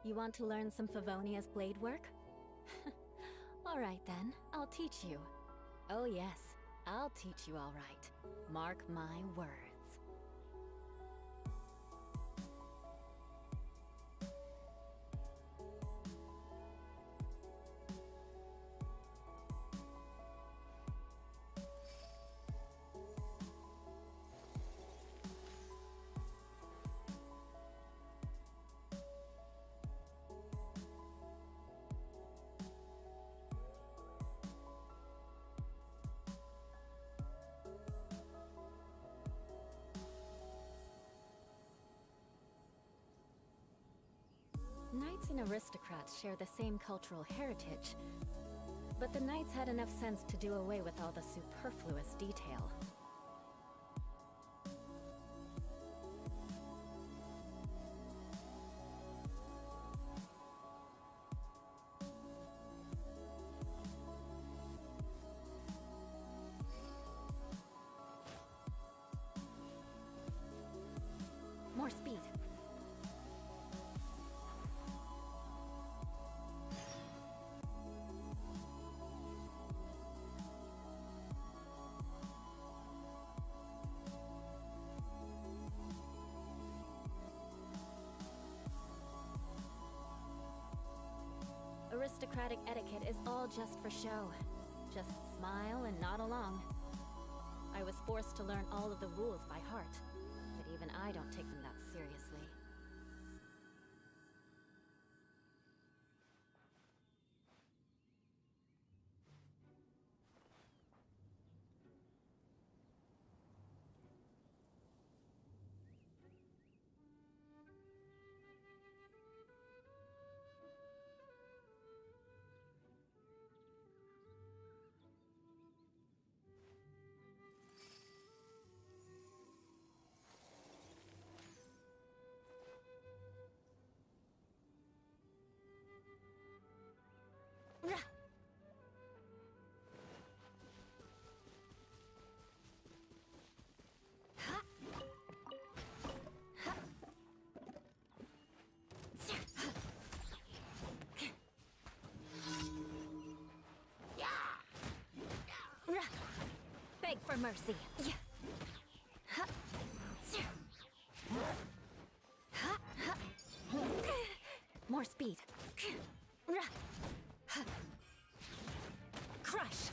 You want to learn some Favonia's blade work? Alright then, I'll teach you. Oh yes, I'll teach you all right. Mark my words. Knights and aristocrats share the same cultural heritage, but the knights had enough sense to do away with all the superfluous detail. More speed. Aristocratic etiquette is all just for show. Just smile and nod along. I was forced to learn all of the rules by heart, but even I don't take them that seriously. Beg for mercy. More speed. Crush.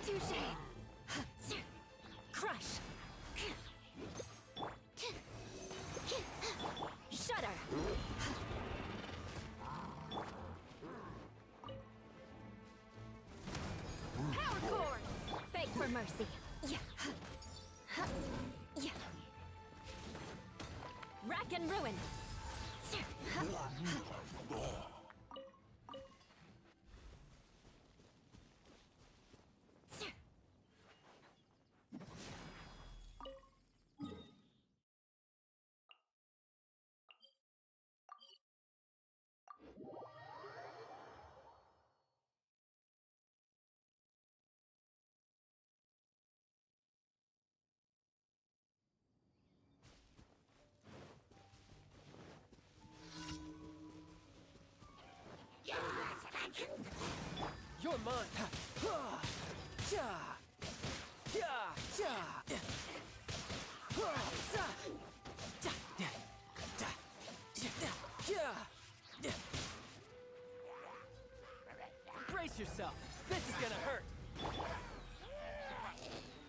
Touche. Crush. Shudder. Power cord. Beg for mercy. Rack and ruin. You're mine! Brace yourself! This is gonna hurt!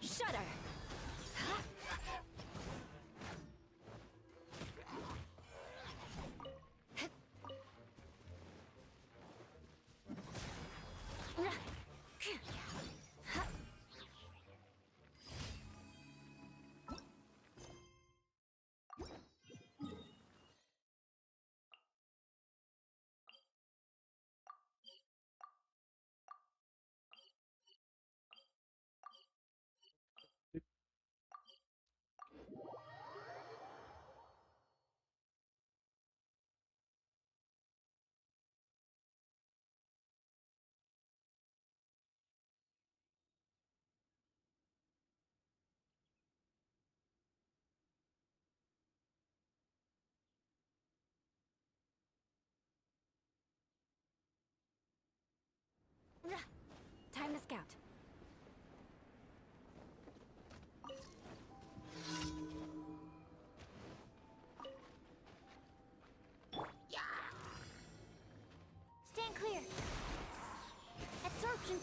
Shudder!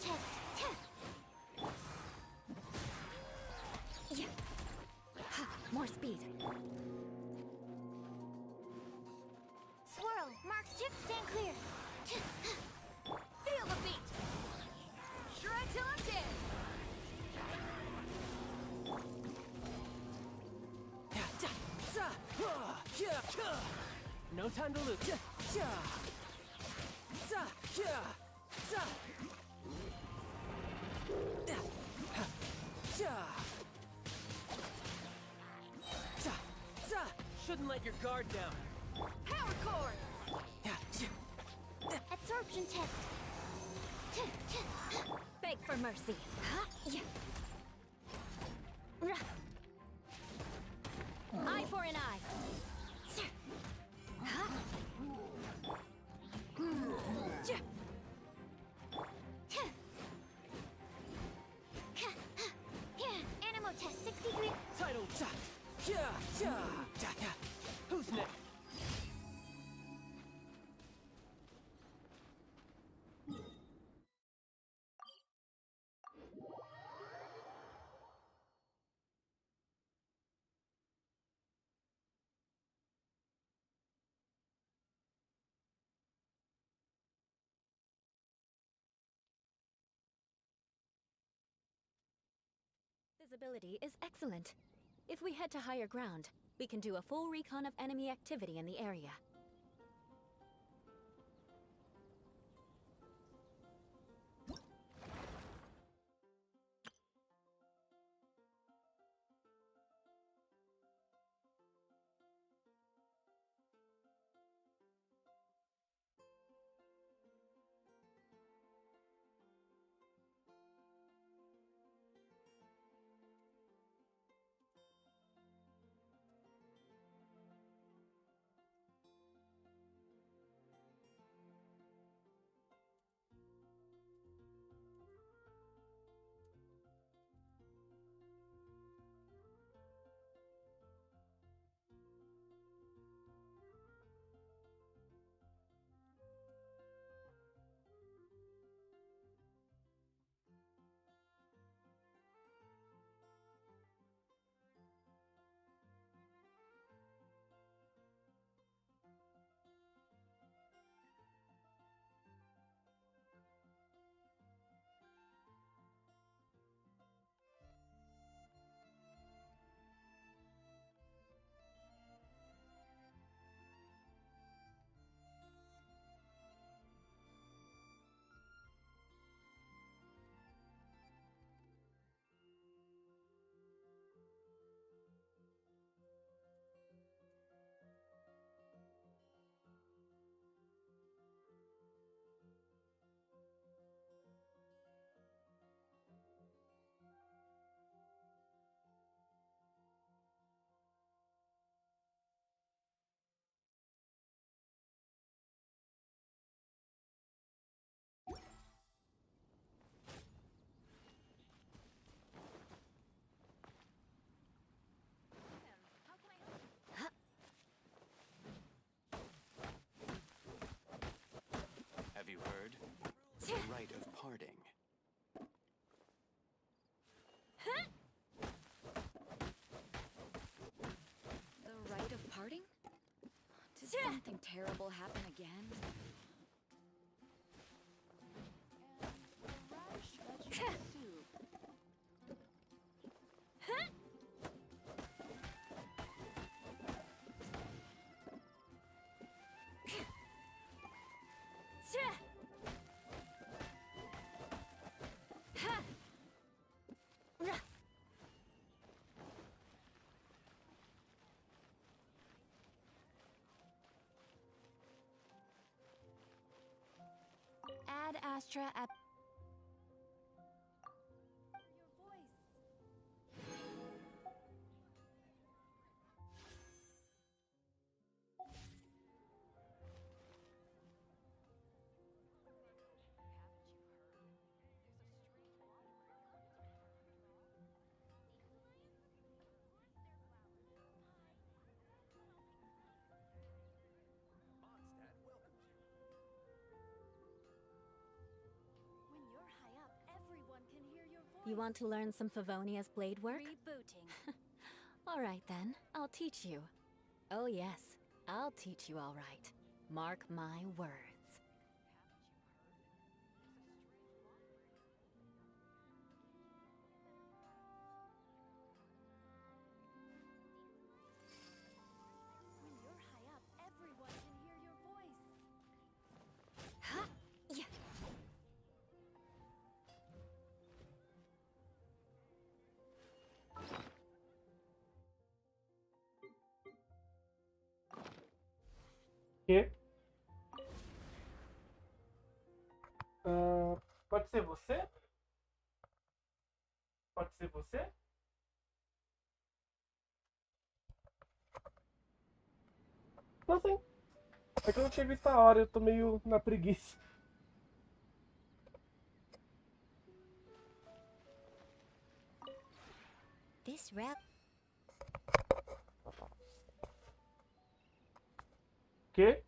test. Yeah. Ha, more speed. Swirl, mark tip, stand clear. Feel the beat. Shred till I'm dead. No time to lose. Shouldn't let your guard down. Power cord. Absorption test. Beg for mercy. Yeah. Eye for an eye. Animal test 60 degrees. Title. Who's next? Visibility is excellent. If we head to higher ground, we can do a full recon of enemy activity in the area. Have you heard? The rite of parting. The rite of parting? Did something terrible happen again? Ad Astra at... Mondstadt welcomes you. You want to learn some Favonia's blade work? Rebooting. All right then, I'll teach you. Oh yes, I'll teach you all right. Mark my words. When you're high up, everyone can hear your voice. Ha! Yeah. Que? Pode ser você? Pode ser você? Não sei. É que eu não tinha visto a hora, eu tô meio na preguiça. This rap. Que?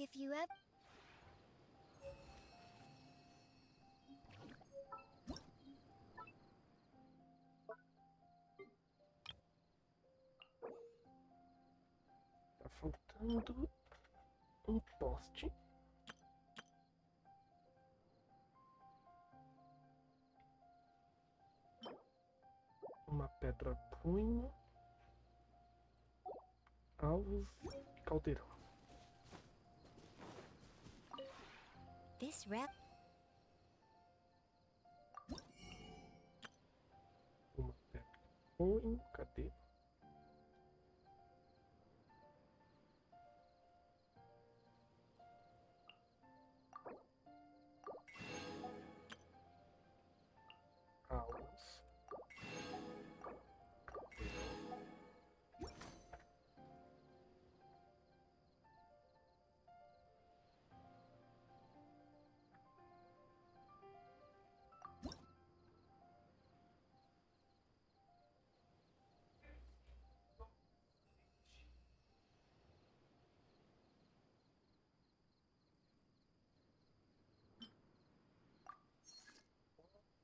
If you ever... Tá faltando um poste. Uma pedra punho. Alvos e caldeirão. This rap. Uma pedra punho. Cadê? Alvos.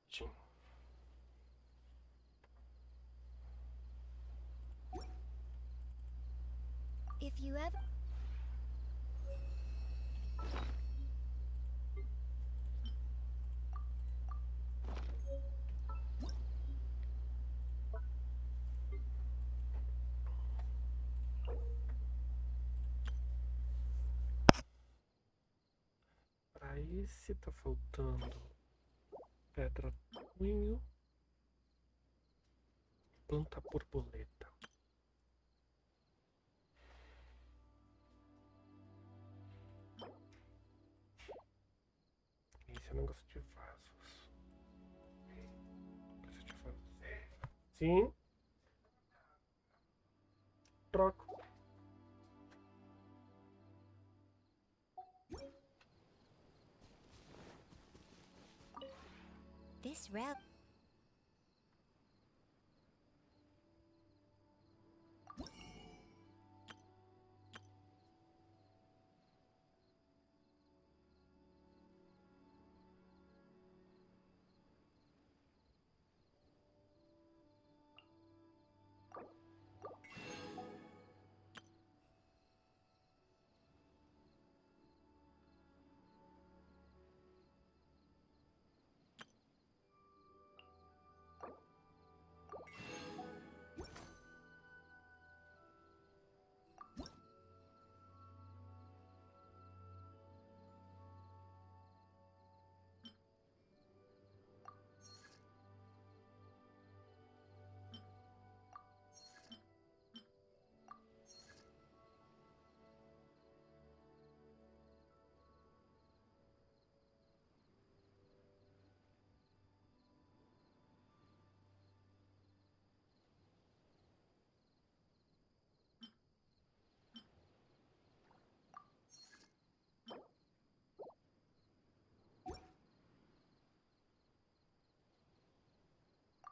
Sim. If you ever... Pra esse tá faltando pedra punho. Planta borboleta. Esse é um negócio de vasos. Negócio de vasos. Sim. Troco. This rap.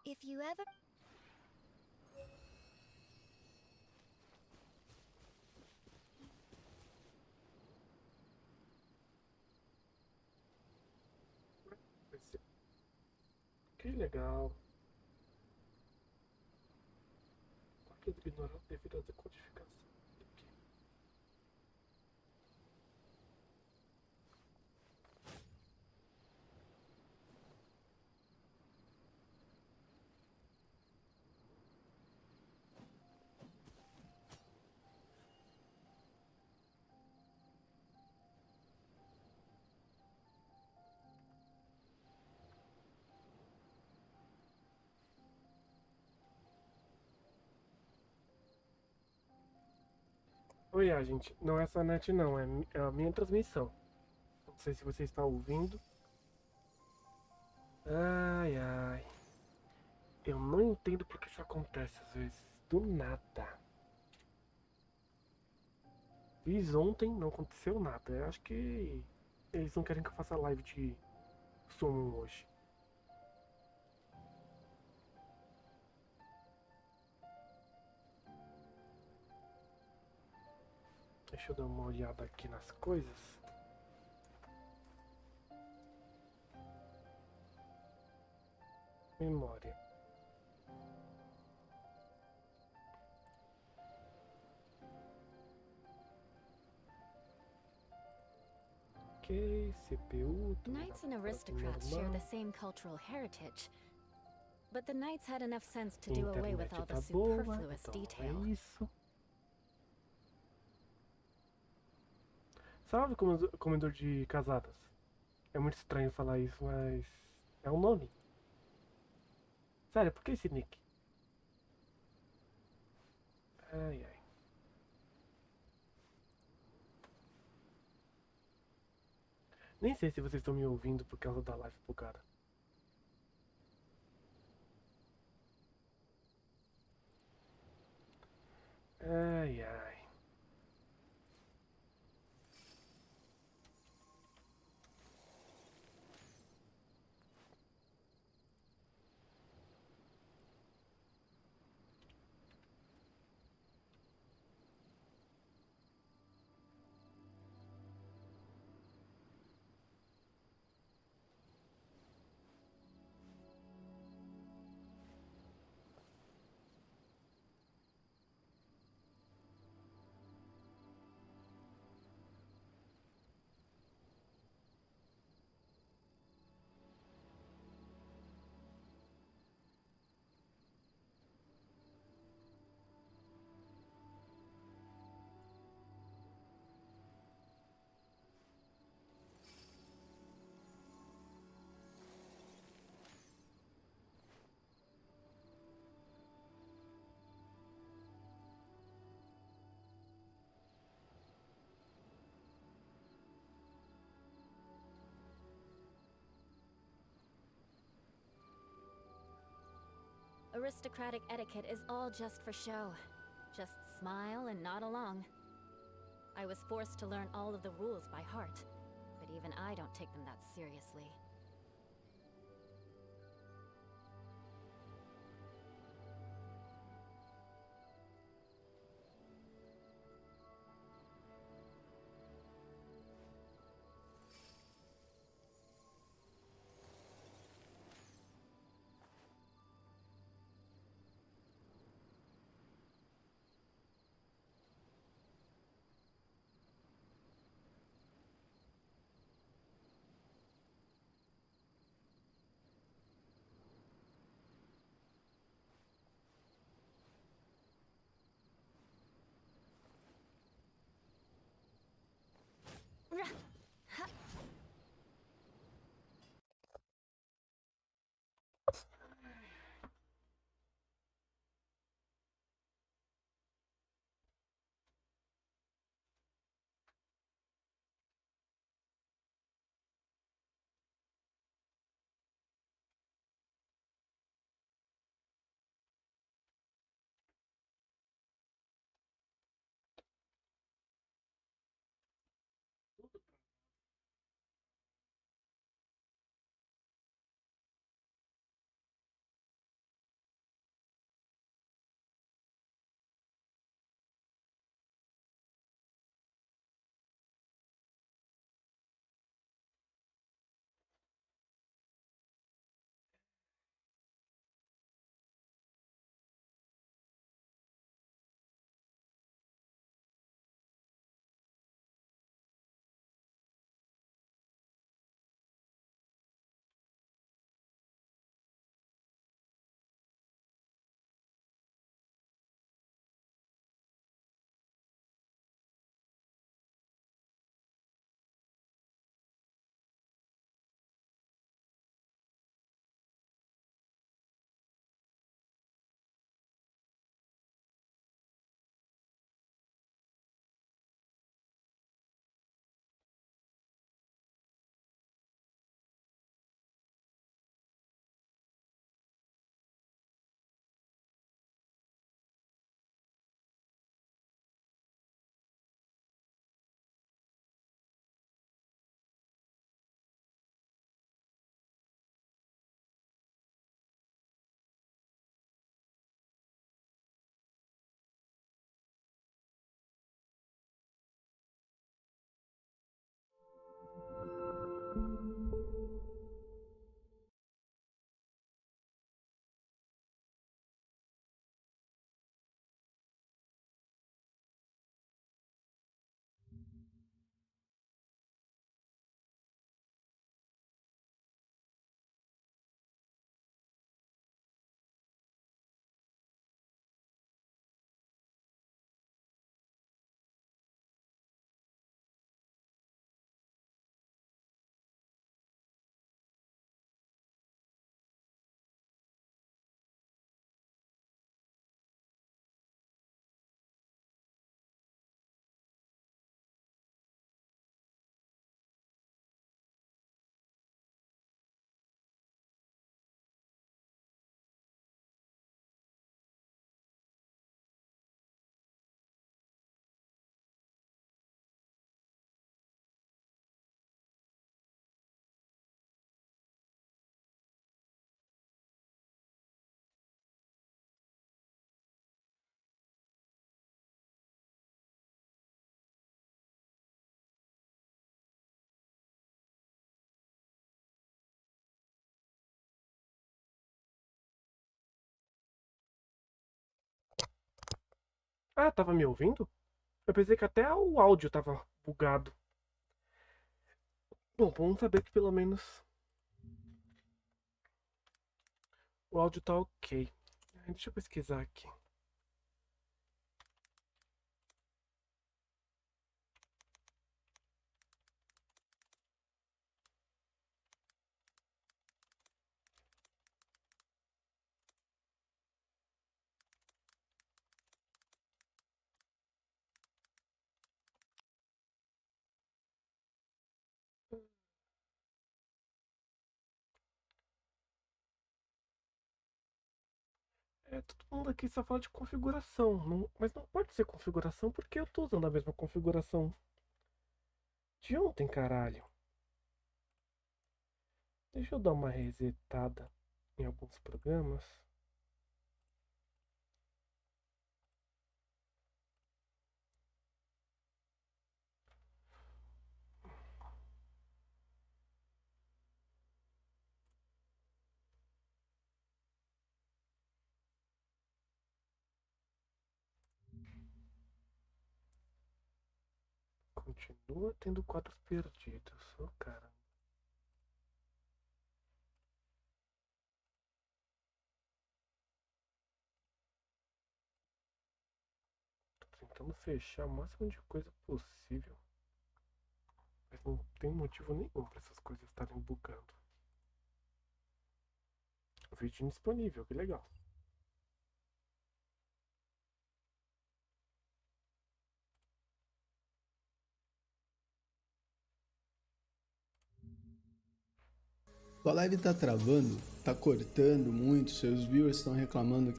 If you ever... Que legal. Marca ignorado devido à decodificação. Aqui. Oi, gente. Não é essa net não, é a minha transmissão. Não sei se você está ouvindo. Ai, ai. Eu não entendo porque isso acontece às vezes. Do nada. Fiz ontem, não aconteceu nada. Eu acho que eles não querem que eu faça live de Summon hoje. Deixa eu dar uma olhada aqui nas coisas. Memória. Ok, CPU. Knights and aristocrats share the same cultural heritage. But the knights had enough sense to do away with all the Internet tá boa, superfluous então detail. é isso. Salve, comedor de casadas. É muito estranho falar isso, mas é um nome. Sério, por que esse nick? Ai, ai. Nem sei se vocês estão me ouvindo por causa da live bugada. Ai, ai. Aristocratic etiquette is all just for show. Just smile and nod along. I was forced to learn all of the rules by heart, but even I don't take them that seriously. Ah, tava me ouvindo? Eu pensei que até o áudio tava bugado. Bom, vamos saber que pelo menos o áudio tá ok. Deixa eu pesquisar aqui. Todo mundo aqui só fala de configuração. Mas não pode ser configuração porque eu tô usando a mesma configuração de ontem, caralho. Deixa eu dar uma resetada em alguns programas. Continua tendo quadros perdidos. Oh, cara. Tô tentando fechar o máximo de coisa possível. Mas não tem motivo nenhum pra essas coisas estarem bugando. Vídeo indisponível, que legal. Sua live tá travando, tá cortando muito, seus viewers estão reclamando.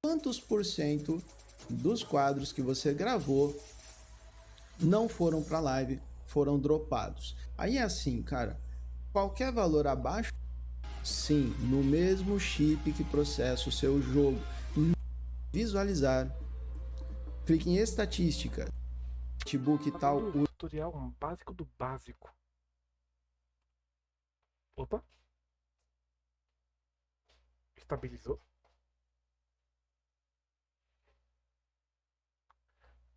Quantos por cento dos quadros que você gravou não foram pra live, foram dropados? Aí é assim, cara, qualquer valor abaixo, sim, no mesmo chip que processa o seu jogo. Visualizar, clique em estatística, notebook e tal. Fazendo tutorial básico do básico. Opa. Estabilizou.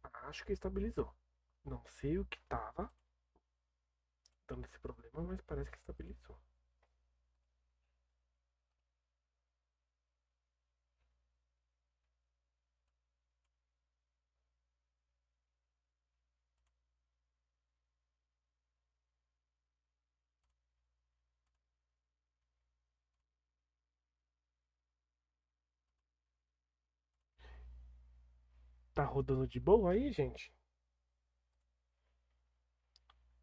Acho que estabilizou. Não sei o que tava dando esse problema, mas parece que estabilizou. Tá rodando de boa aí, gente?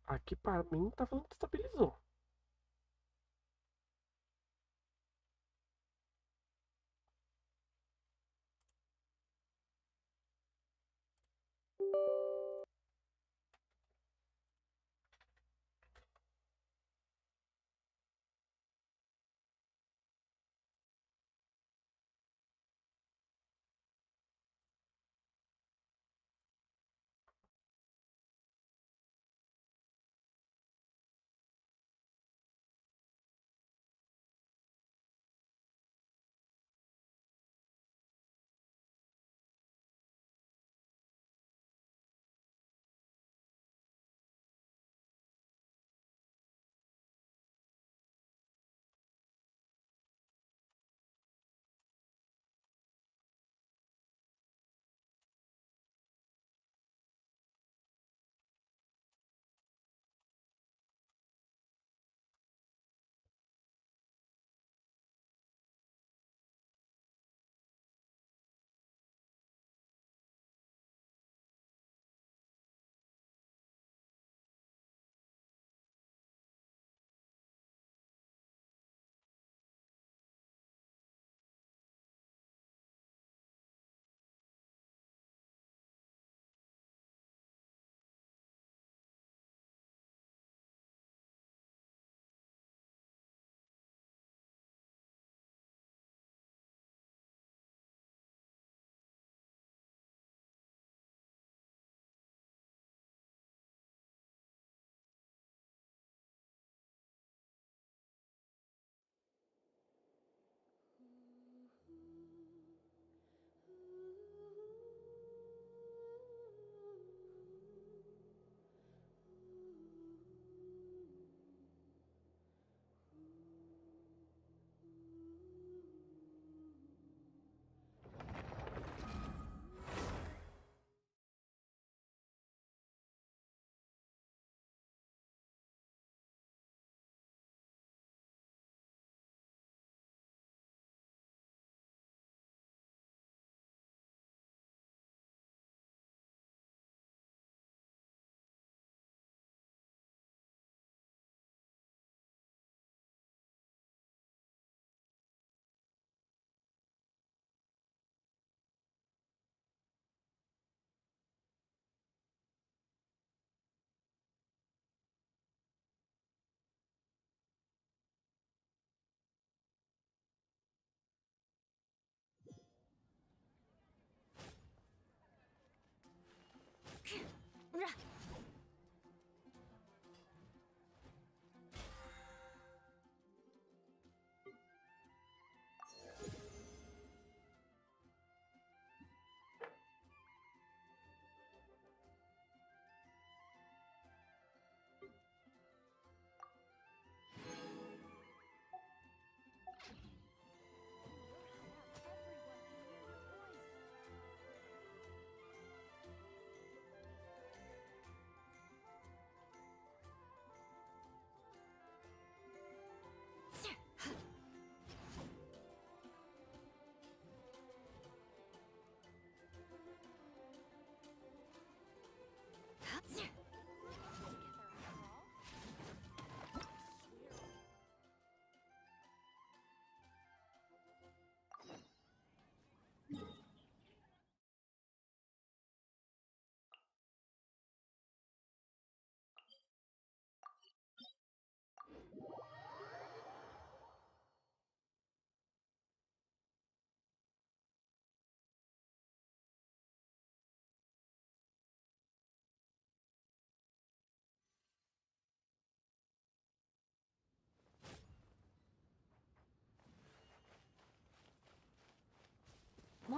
Aqui pra mim tá falando que estabilizou.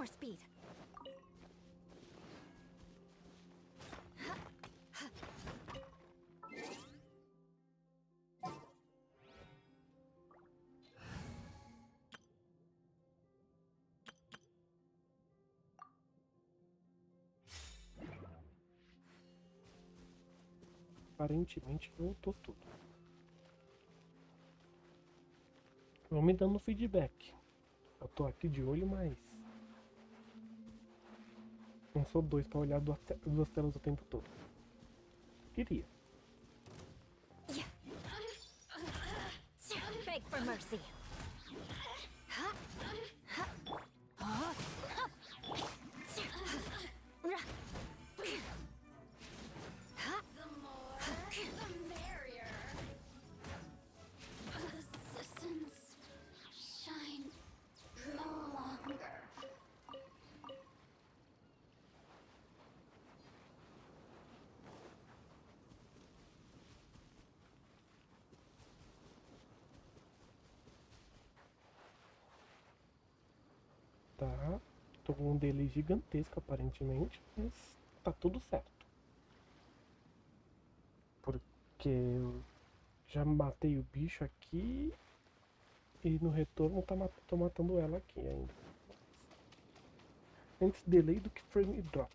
more speed. Aparentemente voltou tudo. Vão me dando feedback. Eu tô aqui de olho, mas não sou dois pra olhar duas telas o tempo todo. Queria. Beg for mercy. The more, the merrier. Resistance shine no longer. Tá. Tô com um delay gigantesco aparentemente, mas tá tudo certo. Porque eu já matei o bicho aqui e no retorno tô matando ela aqui ainda. Antes delay do que frame drop.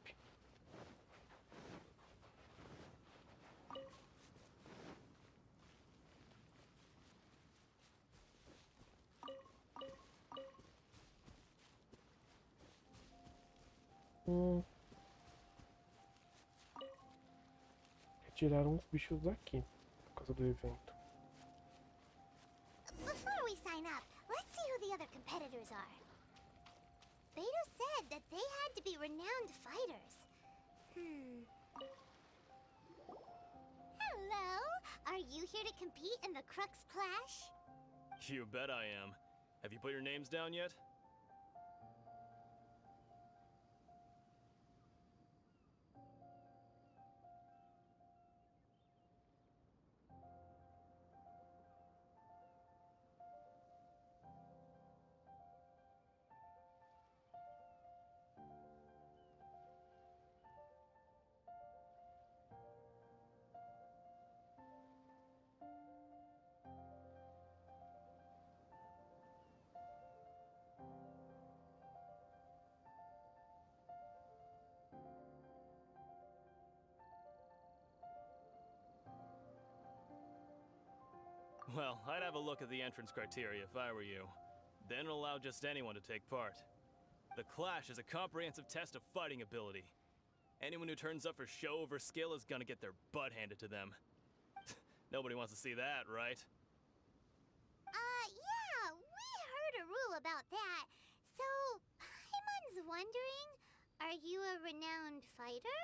Retiraram uns bichos daqui por causa do evento. Before we sign up, let's see who the other competitors are. Beto said that they had to be renowned fighters. Hello? Are you here to compete in the Crux Clash? You bet I am. Have you put your names down yet? Well, I'd have a look at the entrance criteria if I were you. Then allow just anyone to take part. The Clash is a comprehensive test of fighting ability. Anyone who turns up for show over skill is gonna get their butt handed to them. Nobody wants to see that, right? Yeah, we heard a rule about that. So, Paimon's wondering, are you a renowned fighter?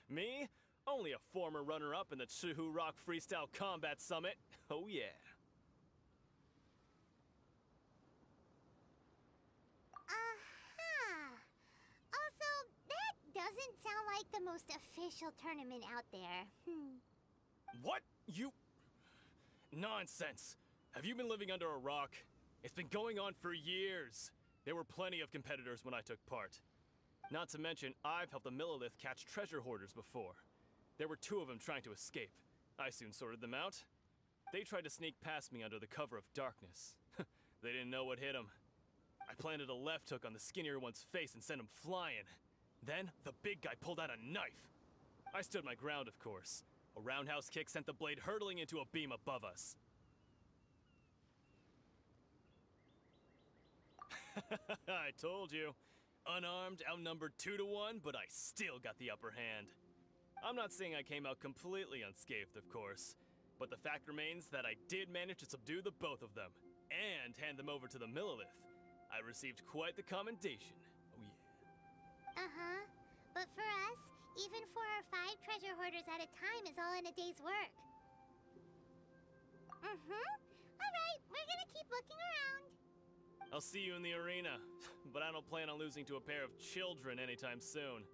Me? Only a former runner-up in the Chihu Rock Freestyle Combat Summit. Oh yeah. Also, that doesn't sound like the most official tournament out there. What? You... Nonsense. Have you been living under a rock? It's been going on for years. There were plenty of competitors when I took part. Not to mention, I've helped the Millilith catch treasure hoarders before. There were 2 of them trying to escape. I soon sorted them out. They tried to sneak past me under the cover of darkness. They didn't know what hit them. I planted a left hook on the skinnier one's face and sent him flying. Then, the big guy pulled out a knife. I stood my ground, of course. A roundhouse kick sent the blade hurtling into a beam above us. I told you. Unarmed, outnumbered 2 to 1, but I still got the upper hand. I'm not saying I came out completely unscathed, of course, but the fact remains that I did manage to subdue the both of them, and hand them over to the Millilith. I received quite the commendation. Oh yeah. But for us, even 4 or 5 treasure hoarders at a time is all in a day's work. Alright, we're gonna keep looking around. I'll see you in the arena, but I don't plan on losing to a pair of children anytime soon.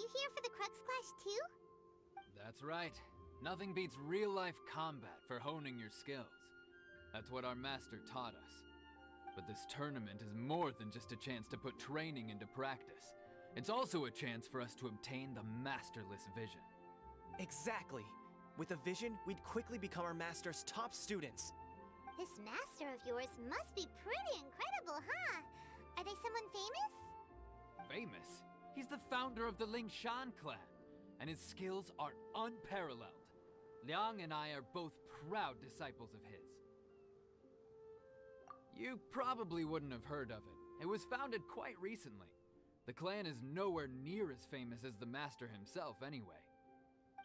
you here for the Crux Clash too? That's right. Nothing beats real-life combat for honing your skills. That's what our master taught us. But this tournament is more than just a chance to put training into practice. It's also a chance for us to obtain the masterless vision. Exactly. With a vision, we'd quickly become our master's top students. This master of yours must be pretty incredible, huh? Are they someone famous? Famous? He's the founder of the Lingshan clan, and his skills are unparalleled. Liang and I are both proud disciples of his. You probably wouldn't have heard of it. It was founded quite recently. The clan is nowhere near as famous as the master himself anyway.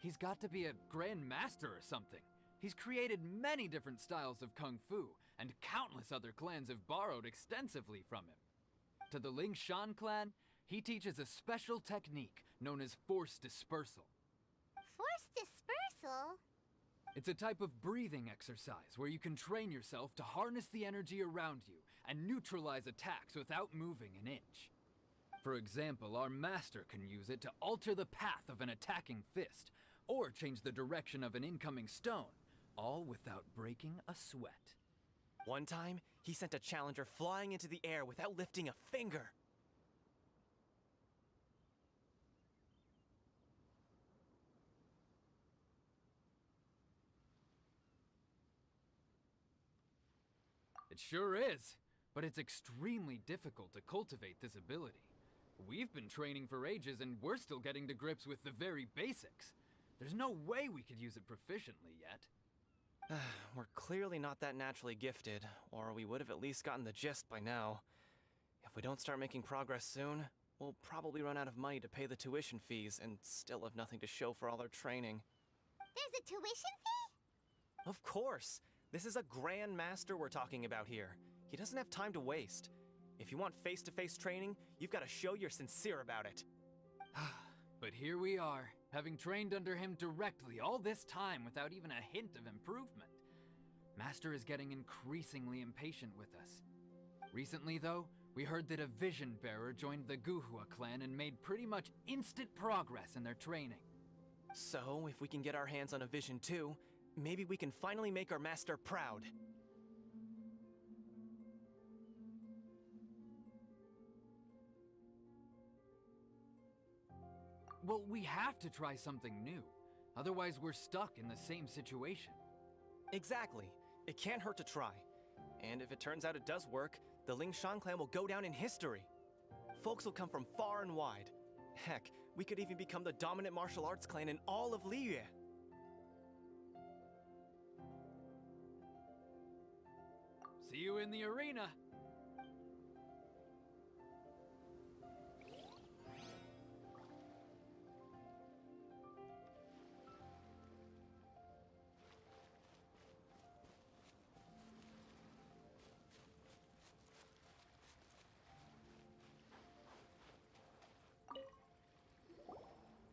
He's got to be a grand master or something. He's created many different styles of kung fu, and countless other clans have borrowed extensively from him. To the Lingshan clan, he teaches a special technique known as force dispersal. Force dispersal? It's a type of breathing exercise where you can train yourself to harness the energy around you and neutralize attacks without moving an inch. For example, our master can use it to alter the path of an attacking fist, or change the direction of an incoming stone, all without breaking a sweat. One time, he sent a challenger flying into the air without lifting a finger. It sure is, but it's extremely difficult to cultivate this ability. We've been training for ages and we're still getting to grips with the very basics. There's no way we could use it proficiently yet. We're clearly not that naturally gifted, or we would have at least gotten the gist by now. If we don't start making progress soon, we'll probably run out of money to pay the tuition fees and still have nothing to show for all our training. There's a tuition fee? Of course! This is a Grand Master we're talking about here. He doesn't have time to waste. If you want face-to-face training, you've got to show you're sincere about it. But here we are, having trained under him directly all this time without even a hint of improvement. Master is getting increasingly impatient with us. Recently, though, we heard that a vision bearer joined the Guhua clan and made pretty much instant progress in their training. So, if we can get our hands on a vision too, maybe we can finally make our master proud. Well, we have to try something new. Otherwise, we're stuck in the same situation. Exactly. It can't hurt to try. And if it turns out it does work, the Lingshan clan will go down in history. Folks will come from far and wide. Heck, we could even become the dominant martial arts clan in all of Liyue. See you in the arena!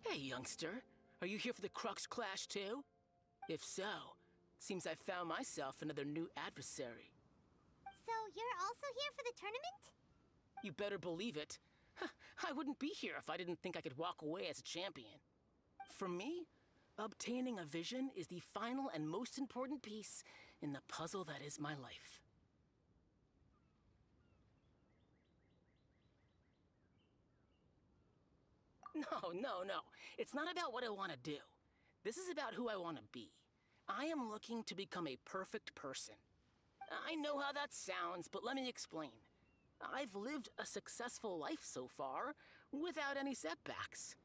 Hey, youngster. Are you here for the Crux Clash too? If so, seems I found myself another new adversary. So you're also here for the tournament? You better believe it. I wouldn't be here if I didn't think I could walk away as a champion. For me, obtaining a vision is the final and most important piece in the puzzle that is my life. No. It's not about what I want to do. This is about who I want to be. I am looking to become a perfect person. I know how that sounds, but let me explain. I've lived a successful life so far, without any setbacks.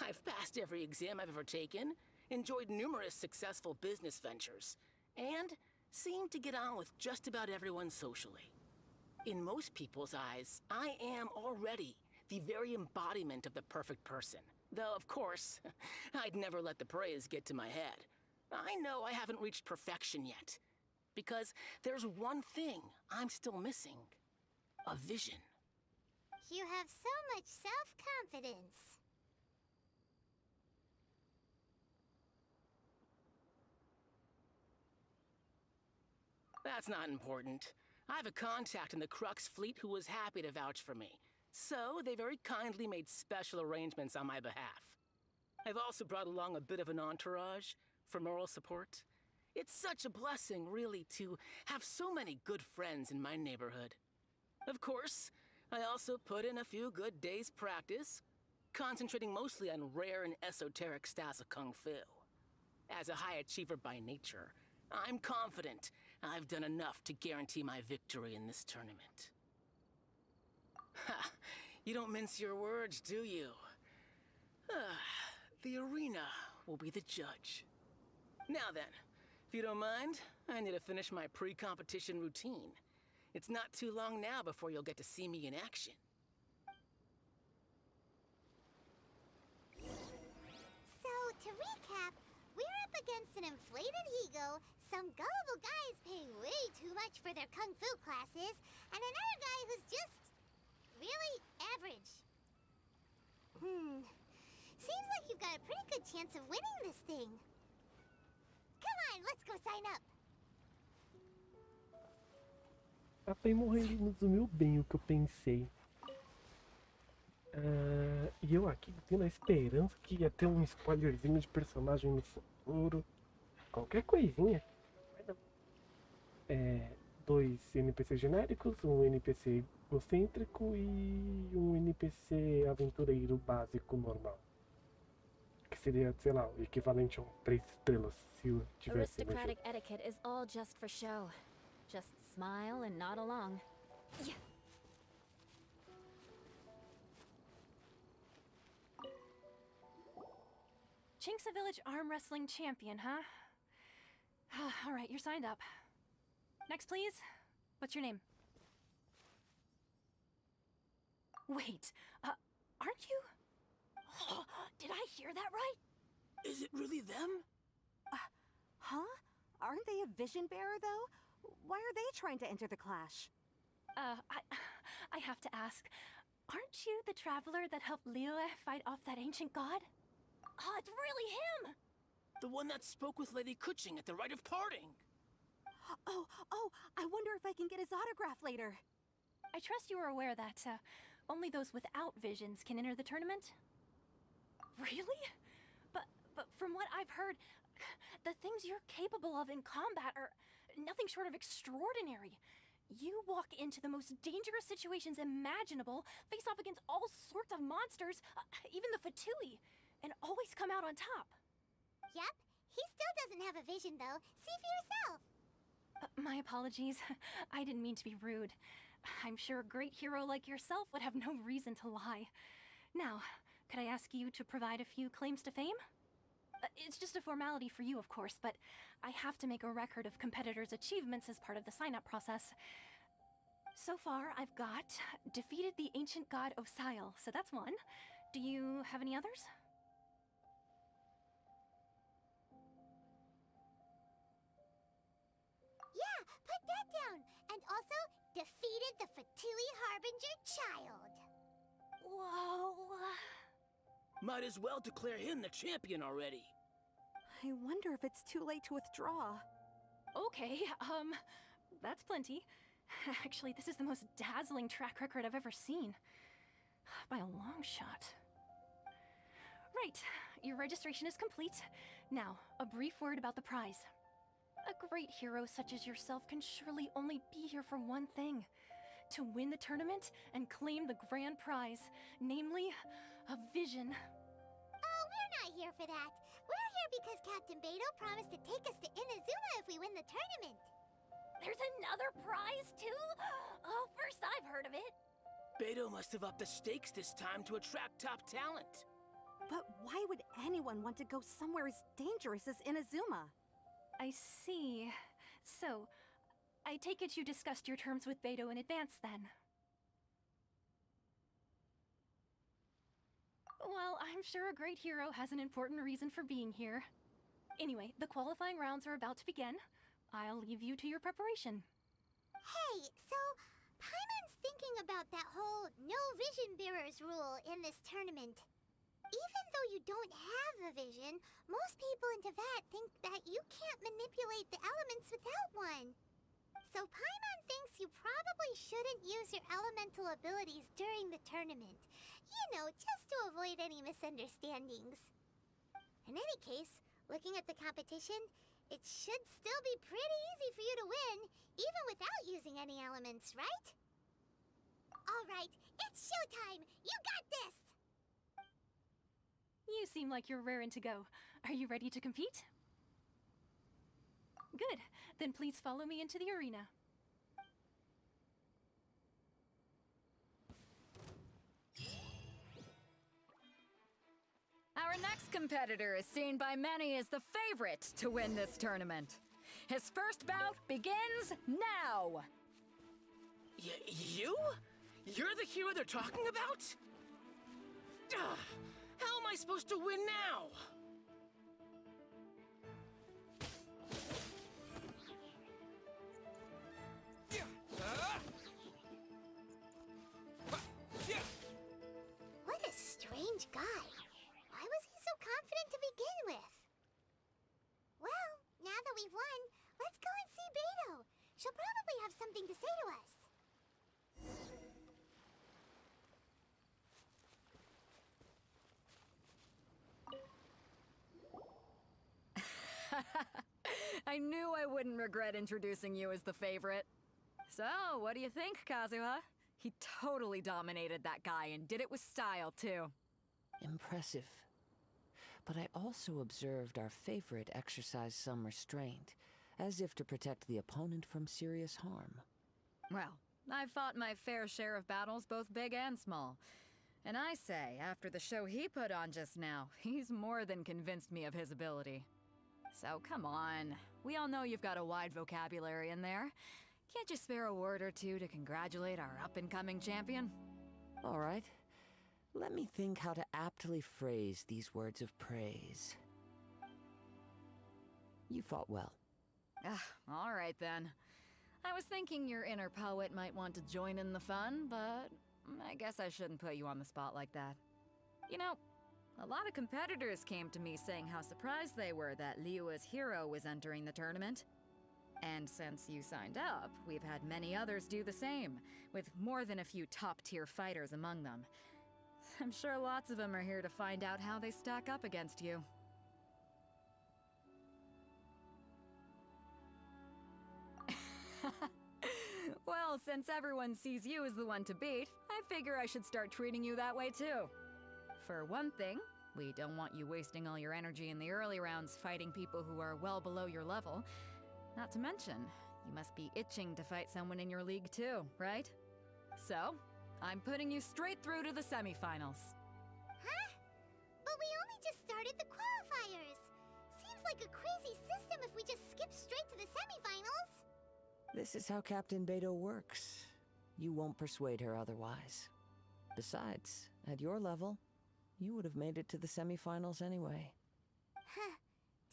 I've passed every exam I've ever taken, enjoyed numerous successful business ventures, and seem to get on with just about everyone socially. In most people's eyes, I am already the very embodiment of the perfect person. Though, of course, I'd never let the praise get to my head. I know I haven't reached perfection yet, because there's one thing I'm still missing. A vision. You have so much self-confidence. That's not important. I have a contact in the Crux fleet who was happy to vouch for me. So they very kindly made special arrangements on my behalf. I've also brought along a bit of an entourage for moral support. It's such a blessing, really, to have so many good friends in my neighborhood. Of course, I also put in a few good days' practice, concentrating mostly on rare and esoteric styles of Kung Fu. As a high achiever by nature, I'm confident I've done enough to guarantee my victory in this tournament. Ha! You don't mince your words, do you? The arena will be the judge. Now then, if you don't mind, I need to finish my pre-competition routine. It's not too long now before you'll get to see me in action. So, to recap, we're up against an inflated ego, some gullible guys paying way too much for their kung fu classes, and another guy who's just really average. Seems like you've got a pretty good chance of winning this thing. Come on, let's go sign up. A Pen morrendo resumiu bem o que eu pensei. E eu aqui tendo a esperança que ia ter um spoilerzinho de personagem no futuro. Qualquer coisinha. Dois NPC genéricos, um NPC egocêntrico e um NPC aventureiro básico normal. Que seria, sei lá, o equivalente a 3 estrelas se eu tivesse no jogo. Aristocratic etiquette is all just for show. Just smile and nod along. Yeah. Chink's a village arm wrestling champion, huh? All right, you're signed up. Next, please. What's your name? Wait, aren't you? Did I hear that right? Is it really them? Huh? Aren't they a vision bearer, though? Why are they trying to enter the clash? I have to ask, aren't you the traveler that helped Liyue fight off that ancient god? Oh, it's really him! The one that spoke with Lady Kuching at the rite of parting. Oh, I wonder if I can get his autograph later. I trust you are aware that, only those without visions can enter the tournament? Really? But from what I've heard, the things you're capable of in combat are nothing short of extraordinary. You walk into the most dangerous situations imaginable, face off against all sorts of monsters, even the Fatui, and always come out on top. Yep, he still doesn't have a vision though. See for yourself. My apologies. I didn't mean to be rude. I'm sure a great hero like yourself would have no reason to lie. Now, could I ask you to provide a few claims to fame? It's just a formality for you, of course, but I have to make a record of competitors' achievements as part of the sign-up process. So far, I've got defeated the ancient god Osail, so that's one. Do you have any others? Yeah, put that down. And also, defeated the Fatui Harbinger child. Whoa. Might as well declare him the champion already. I wonder if it's too late to withdraw. Okay, that's plenty. Actually, this is the most dazzling track record I've ever seen. By a long shot. Right, your registration is complete. Now, a brief word about the prize. A great hero such as yourself can surely only be here for one thing. To win the tournament and claim the grand prize, namely, a vision. Oh, we're not here for that. We're here because Captain Beidou promised to take us to Inazuma if we win the tournament. There's another prize, too? Oh, first I've heard of it. Beidou must have upped the stakes this time to attract top talent. But why would anyone want to go somewhere as dangerous as Inazuma? I see. So, I take it you discussed your terms with Beidou in advance, then? Well, I'm sure a great hero has an important reason for being here. Anyway, the qualifying rounds are about to begin. I'll leave you to your preparation. Hey, so Paimon's thinking about that whole no vision bearers rule in this tournament. Even though you don't have a vision, most people in Teyvat think that you can't manipulate the elements without one. So Paimon thinks you probably shouldn't use your elemental abilities during the tournament. You know, just to avoid any misunderstandings. In any case, looking at the competition, it should still be pretty easy for you to win, even without using any elements, right? Alright, it's showtime! You got this! You seem like you're raring to go. Are you ready to compete? Good. Then please follow me into the arena. Our next competitor is seen by many as the favorite to win this tournament. His first bout begins now! You? You're the hero they're talking about? Ugh, how am I supposed to win now? What a strange guy. Why was he so confident to begin with? Well, now that we've won, let's go and see Beto. She'll probably have something to say to us. I knew I wouldn't regret introducing you as the favorite. So, what do you think, Kazuha? He totally dominated that guy and did it with style, too. Impressive. But I also observed our favorite exercise some restraint, as if to protect the opponent from serious harm. Well, I've fought my fair share of battles, both big and small. And I say, after the show he put on just now, he's more than convinced me of his ability. So come on, we all know you've got a wide vocabulary in there. Can't you spare a word or two to congratulate our up-and-coming champion? All right. Let me think how to aptly phrase these words of praise. You fought well. All right then. I was thinking your inner poet might want to join in the fun, but I guess I shouldn't put you on the spot like that. You know, a lot of competitors came to me saying how surprised they were that Liyue's hero was entering the tournament. And since you signed up, we've had many others do the same, with more than a few top-tier fighters among them. I'm sure lots of them are here to find out how they stack up against you. Well, since everyone sees you as the one to beat, I figure I should start treating you that way too. For one thing, we don't want you wasting all your energy in the early rounds fighting people who are well below your level. Not to mention, you must be itching to fight someone in your league too, right? So, I'm putting you straight through to the semifinals. Huh? But we only just started the qualifiers. Seems like a crazy system if we just skip straight to the semifinals. This is how Captain Beto works. You won't persuade her otherwise. Besides, at your level, you would have made it to the semifinals anyway. Huh.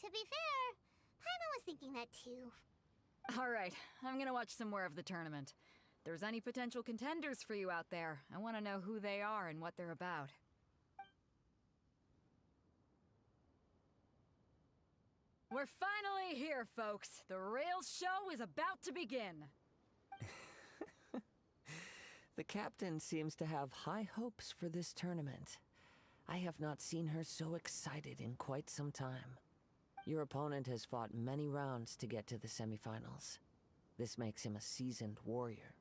To be fair, Paimon was thinking that too. All right, I'm gonna watch some more of the tournament. If there's any potential contenders for you out there, I want to know who they are and what they're about. We're finally here, folks. The real show is about to begin. The captain seems to have high hopes for this tournament. I have not seen her so excited in quite some time. Your opponent has fought many rounds to get to the semifinals. This makes him a seasoned warrior.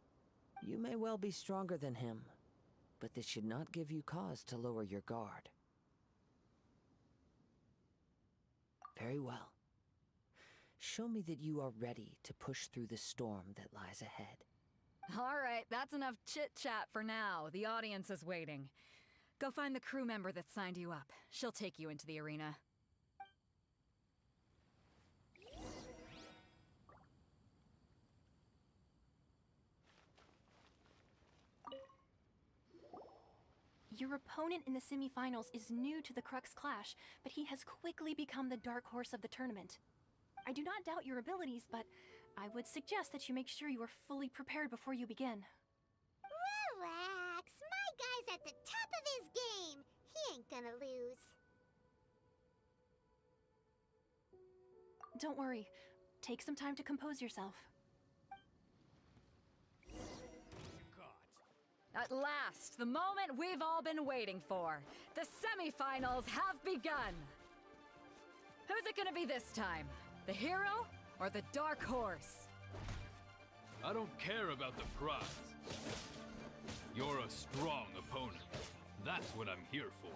You may well be stronger than him, but this should not give you cause to lower your guard. Very well. Show me that you are ready to push through the storm that lies ahead. All right, that's enough chit-chat for now. The audience is waiting. Go find the crew member that signed you up. She'll take you into the arena. Your opponent in the semifinals is new to the Crux Clash, but he has quickly become the dark horse of the tournament. I do not doubt your abilities, but I would suggest that you make sure you are fully prepared before you begin. Relax, my guy's at the top of his game. He ain't gonna lose. Don't worry. Take some time to compose yourself. At last, the moment we've all been waiting for. The semifinals have begun. Who's it gonna be this time? The hero or the dark horse? I don't care about the prize. You're a strong opponent. That's what I'm here for.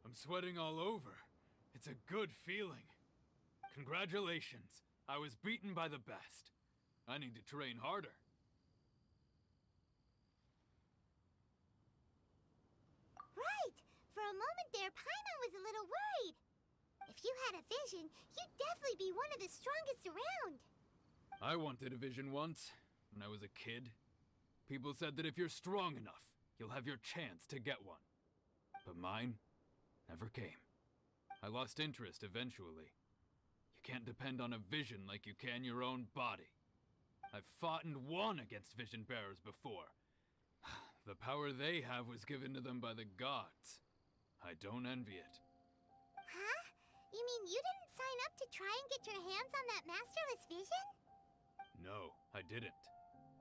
I'm sweating all over. It's a good feeling. Congratulations. I was beaten by the best. I need to train harder. Right! For a moment there, Paimon was a little worried. If you had a vision, you'd definitely be one of the strongest around. I wanted a vision once, when I was a kid. People said that if you're strong enough, you'll have your chance to get one. But mine never came. I lost interest eventually. You can't depend on a vision like you can your own body. I've fought and won against vision bearers before. The power they have was given to them by the gods. I don't envy it. Huh? You mean you didn't sign up to try and get your hands on that masterless vision? No, I didn't.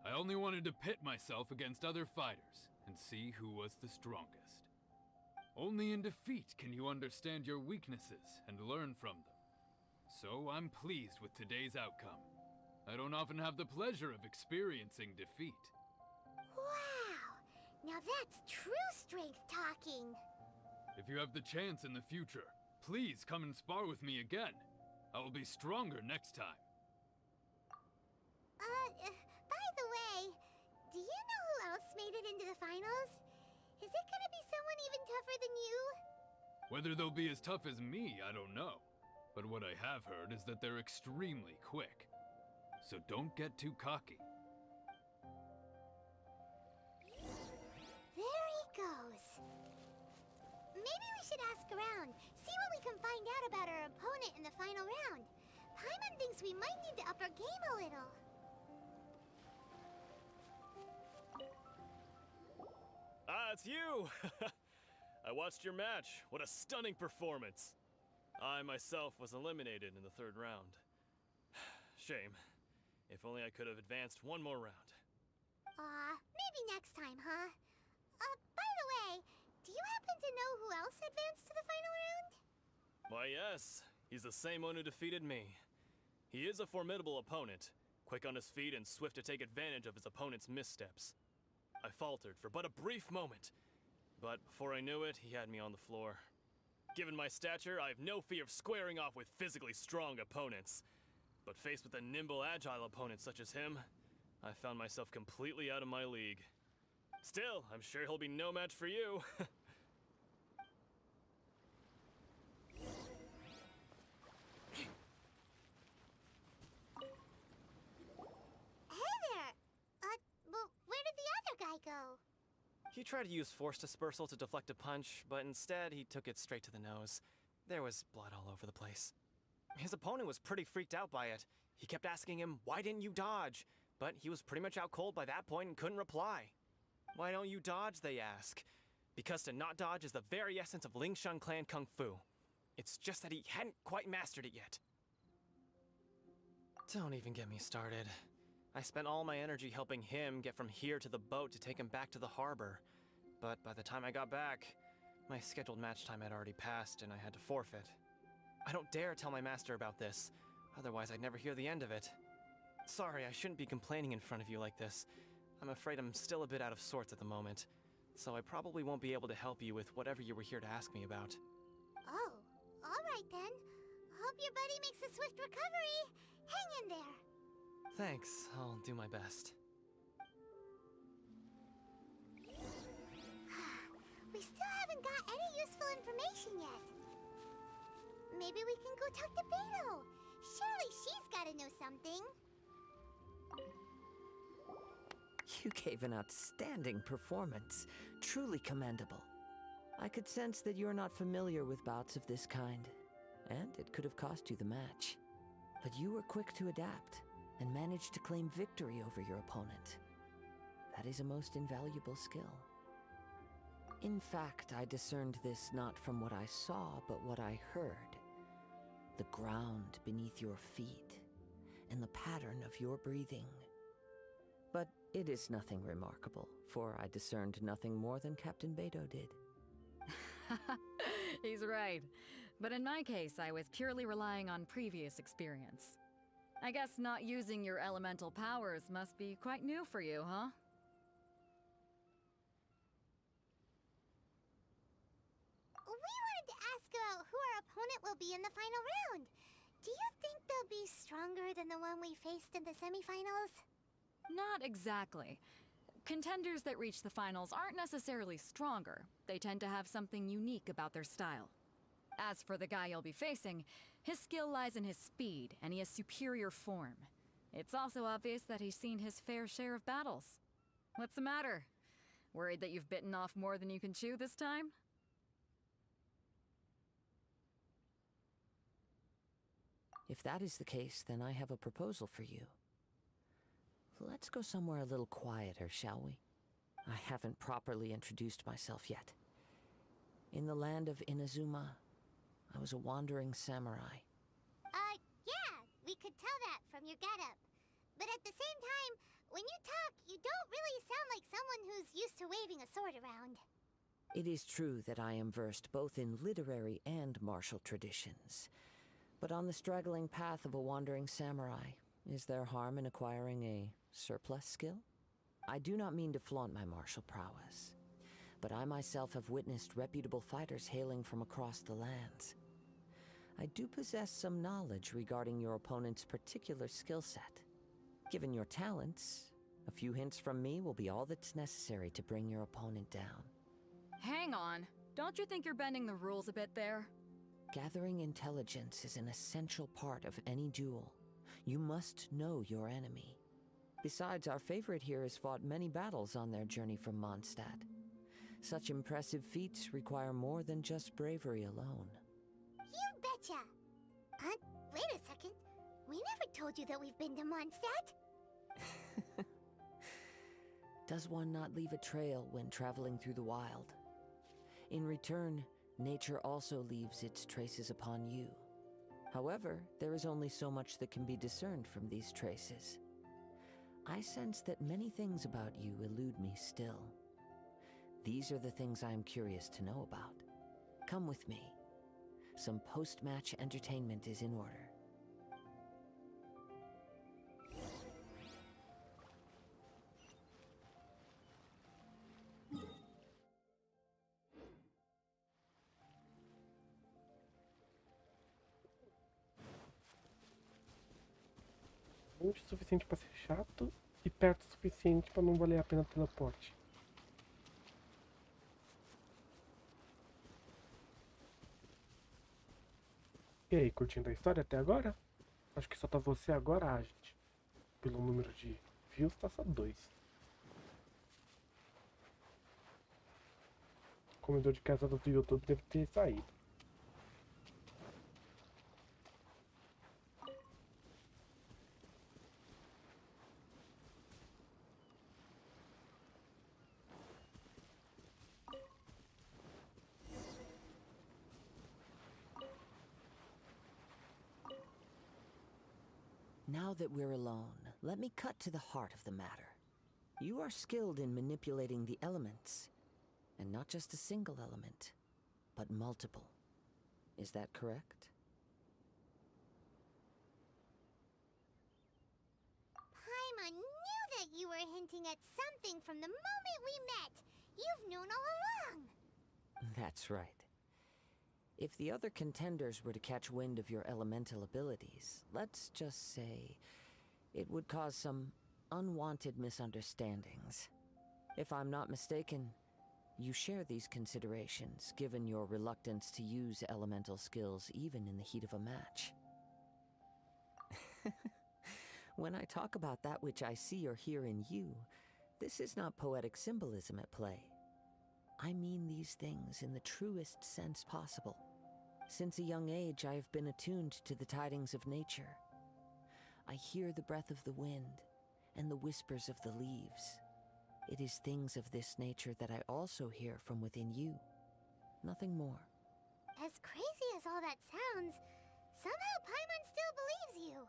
I only wanted to pit myself against other fighters and see who was the strongest. Only in defeat can you understand your weaknesses and learn from them. So I'm pleased with today's outcome. I don't often have the pleasure of experiencing defeat. Wow! Now that's true strength talking. If you have the chance in the future, please come and spar with me again. I will be stronger next time. By the way, do you know who else made it into the finals? Is it gonna be someone even tougher than you? Whether they'll be as tough as me, I don't know. But what I have heard is that they're extremely quick. So don't get too cocky. There he goes. Maybe we should ask around, see what we can find out about our opponent in the final round. Paimon thinks we might need to up our game a little. Ah, it's you! I watched your match. What a stunning performance. I myself was eliminated in the third round. Shame. If only I could have advanced one more round. Maybe next time, huh? By the way, do you happen to know who else advanced to the final round? Why, yes. He's the same one who defeated me. He is a formidable opponent, quick on his feet and swift to take advantage of his opponent's missteps. I faltered for but a brief moment, but before I knew it, he had me on the floor. Given my stature, I have no fear of squaring off with physically strong opponents. But faced with a nimble, agile opponent such as him, I found myself completely out of my league. Still, I'm sure he'll be no match for you. Hey there! Well, where did the other guy go? He tried to use force dispersal to deflect a punch, but instead he took it straight to the nose. There was blood all over the place. His opponent was pretty freaked out by it. He kept asking him, "Why didn't you dodge?" But he was pretty much out cold by that point and couldn't reply. "Why don't you dodge?" they ask. Because to not dodge is the very essence of Lingsheng clan kung fu. It's just that he hadn't quite mastered it yet. Don't even get me started. I spent all my energy helping him get from here to the boat to take him back to the harbor. But by the time I got back, my scheduled match time had already passed and I had to forfeit. I don't dare tell my master about this, otherwise I'd never hear the end of it. Sorry, I shouldn't be complaining in front of you like this. I'm afraid I'm still a bit out of sorts at the moment, so I probably won't be able to help you with whatever you were here to ask me about. Oh, alright then. Hope your buddy makes a swift recovery. Hang in there. Thanks, I'll do my best. We still haven't got any useful information yet. Maybe we can go talk to Beto. Surely she's gotta know something. You gave an outstanding performance. Truly commendable. I could sense that you're not familiar with bouts of this kind, and it could have cost you the match. But you were quick to adapt, and managed to claim victory over your opponent. That is a most invaluable skill. In fact, I discerned this not from what I saw, but what I heard. The ground beneath your feet, and the pattern of your breathing. But it is nothing remarkable, for I discerned nothing more than Captain Beto did. He's right. But in my case, I was purely relying on previous experience. I guess not using your elemental powers must be quite new for you, huh? We wanted to ask about who our opponent will be in the final round. Do you think they'll be stronger than the one we faced in the semifinals? Not exactly. Contenders that reach the finals aren't necessarily stronger. They tend to have something unique about their style. As for the guy you'll be facing, his skill lies in his speed, and he has superior form. It's also obvious that he's seen his fair share of battles. What's the matter? Worried that you've bitten off more than you can chew this time? If that is the case, then I have a proposal for you. Let's go somewhere a little quieter, shall we? I haven't properly introduced myself yet. In the land of Inazuma, I was a wandering samurai. Yeah, we could tell that from your getup. But at the same time, when you talk, you don't really sound like someone who's used to waving a sword around. It is true that I am versed both in literary and martial traditions. But on the straggling path of a wandering samurai, is there harm in acquiring a surplus skill? I do not mean to flaunt my martial prowess, but I myself have witnessed reputable fighters hailing from across the lands. I do possess some knowledge regarding your opponent's particular skill set. Given your talents, a few hints from me will be all that's necessary to bring your opponent down. Hang on. Don't you think you're bending the rules a bit there? Gathering intelligence is an essential part of any duel. You must know your enemy. Besides, our favorite here has fought many battles on their journey from Mondstadt. Such impressive feats require more than just bravery alone. You betcha! Wait a second. We never told you that we've been to Mondstadt. Does one not leave a trail when traveling through the wild? In return, nature also leaves its traces upon you. However, there is only so much that can be discerned from these traces. I sense that many things about you elude me still. These are the things I am curious to know about. Come with me. Some post-match entertainment is in order. Longe o suficiente para ser chato e perto o suficiente para não valer a pena o teleporte. E aí, curtindo a história até agora? Acho que só tá você agora, gente. Pelo número de views, tá só 2. O comedor de casadas do YouTube deve ter saído. Now that we're alone, let me cut to the heart of the matter. You are skilled in manipulating the elements, and not just a single element, but multiple. Is that correct? Paimon knew that you were hinting at something from the moment we met. You've known all along. That's right. If the other contenders were to catch wind of your elemental abilities, let's just say, it would cause some unwanted misunderstandings. If I'm not mistaken, you share these considerations, given your reluctance to use elemental skills even in the heat of a match. When I talk about that which I see or hear in you, this is not poetic symbolism at play. I mean these things in the truest sense possible. Since a young age, I have been attuned to the tidings of nature. I hear the breath of the wind and the whispers of the leaves. It is things of this nature that I also hear from within you. Nothing more. As crazy as all that sounds, somehow Paimon still believes you.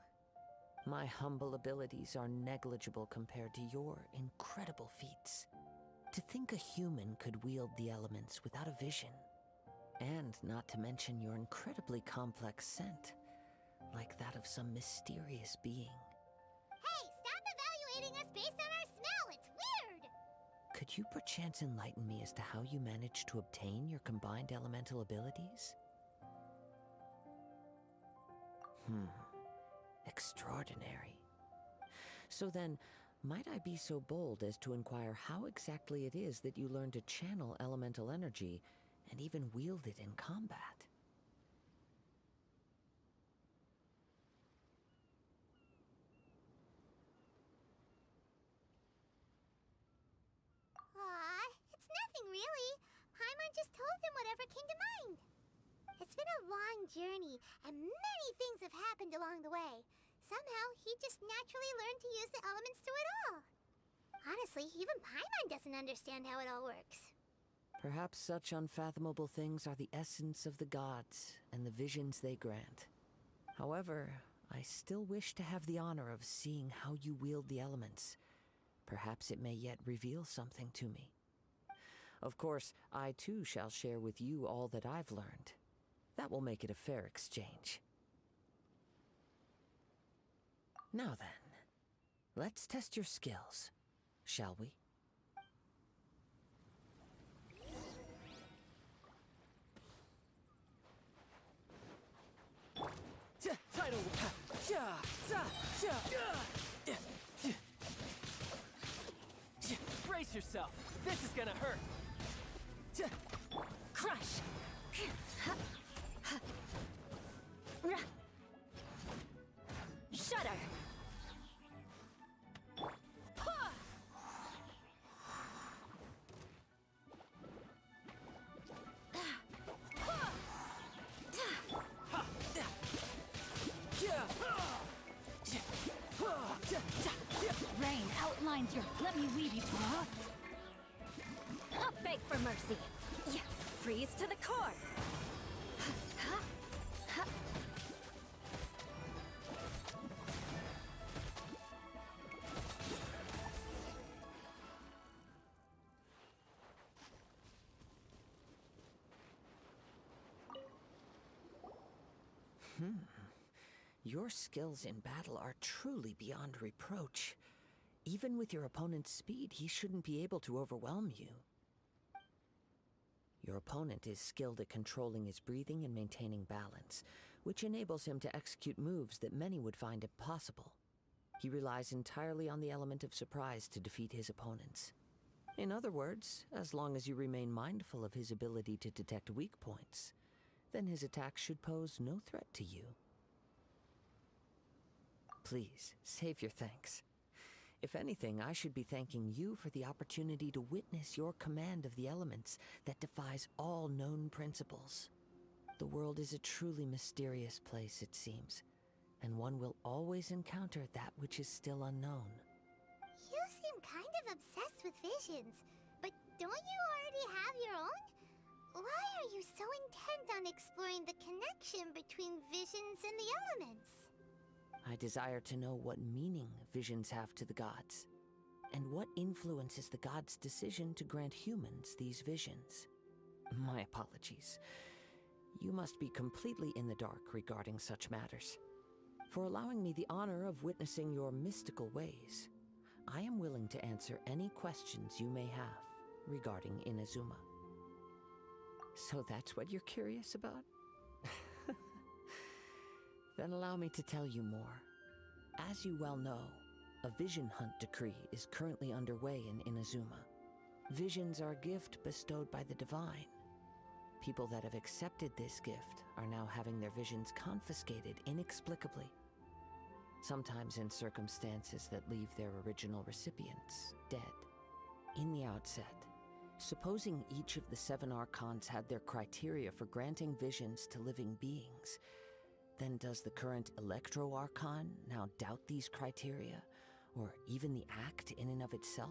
My humble abilities are negligible compared to your incredible feats. To think a human could wield the elements without a vision. And not to mention your incredibly complex scent, like that of some mysterious being. Hey, stop evaluating us based on our smell! It's weird! Could you perchance enlighten me as to how you managed to obtain your combined elemental abilities? Extraordinary. So then, might I be so bold as to inquire how exactly it is that you learned to channel elemental energy and even wield it in combat? Aw, it's nothing really. Paimon just told him whatever came to mind. It's been a long journey, and many things have happened along the way. Somehow, he just naturally learned to use the elements through it all. Honestly, even Paimon doesn't understand how it all works. Perhaps such unfathomable things are the essence of the gods and the visions they grant. However, I still wish to have the honor of seeing how you wield the elements. Perhaps it may yet reveal something to me. Of course, I too shall share with you all that I've learned. That will make it a fair exchange. Now then, let's test your skills, shall we? Brace yourself. This is gonna hurt. Crush! Shudder! Rain outlines your... Let me weave you... Beg for mercy. Freeze to the core. Your skills in battle are truly beyond reproach. Even with your opponent's speed, he shouldn't be able to overwhelm you. Your opponent is skilled at controlling his breathing and maintaining balance, which enables him to execute moves that many would find impossible. He relies entirely on the element of surprise to defeat his opponents. In other words, as long as you remain mindful of his ability to detect weak points, then his attacks should pose no threat to you. Please, save your thanks. If anything, I should be thanking you for the opportunity to witness your command of the elements that defies all known principles. The world is a truly mysterious place, it seems, and one will always encounter that which is still unknown. You seem kind of obsessed with visions, but don't you already have your own? Why are you so intent on exploring the connection between visions and the elements? I desire to know what meaning visions have to the gods, and what influences the gods' decision to grant humans these visions. My apologies. You must be completely in the dark regarding such matters. For allowing me the honor of witnessing your mystical ways, I am willing to answer any questions you may have regarding Inazuma. So that's what you're curious about? Then allow me to tell you more. As you well know, a vision hunt decree is currently underway in Inazuma. Visions are a gift bestowed by the divine. People that have accepted this gift are now having their visions confiscated inexplicably. Sometimes in circumstances that leave their original recipients dead. In the outset, supposing each of the 7 archons had their criteria for granting visions to living beings, then does the current Electro-Archon now doubt these criteria, or even the act in and of itself?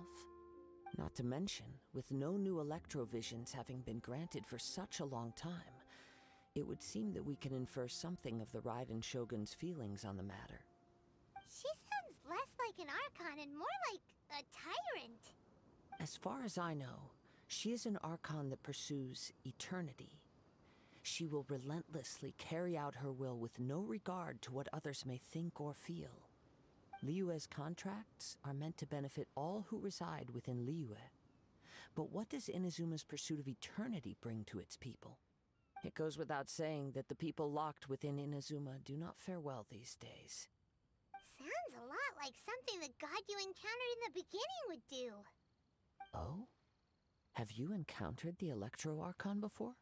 Not to mention, with no new electrovisions having been granted for such a long time, it would seem that we can infer something of the Raiden Shogun's feelings on the matter. She sounds less like an Archon and more like a tyrant. As far as I know, she is an Archon that pursues eternity. She will relentlessly carry out her will with no regard to what others may think or feel. Liyue's contracts are meant to benefit all who reside within Liyue. But what does Inazuma's pursuit of eternity bring to its people? It goes without saying that the people locked within Inazuma do not fare well these days. Sounds a lot like something the god you encountered in the beginning would do. Oh? Have you encountered the Electro Archon before?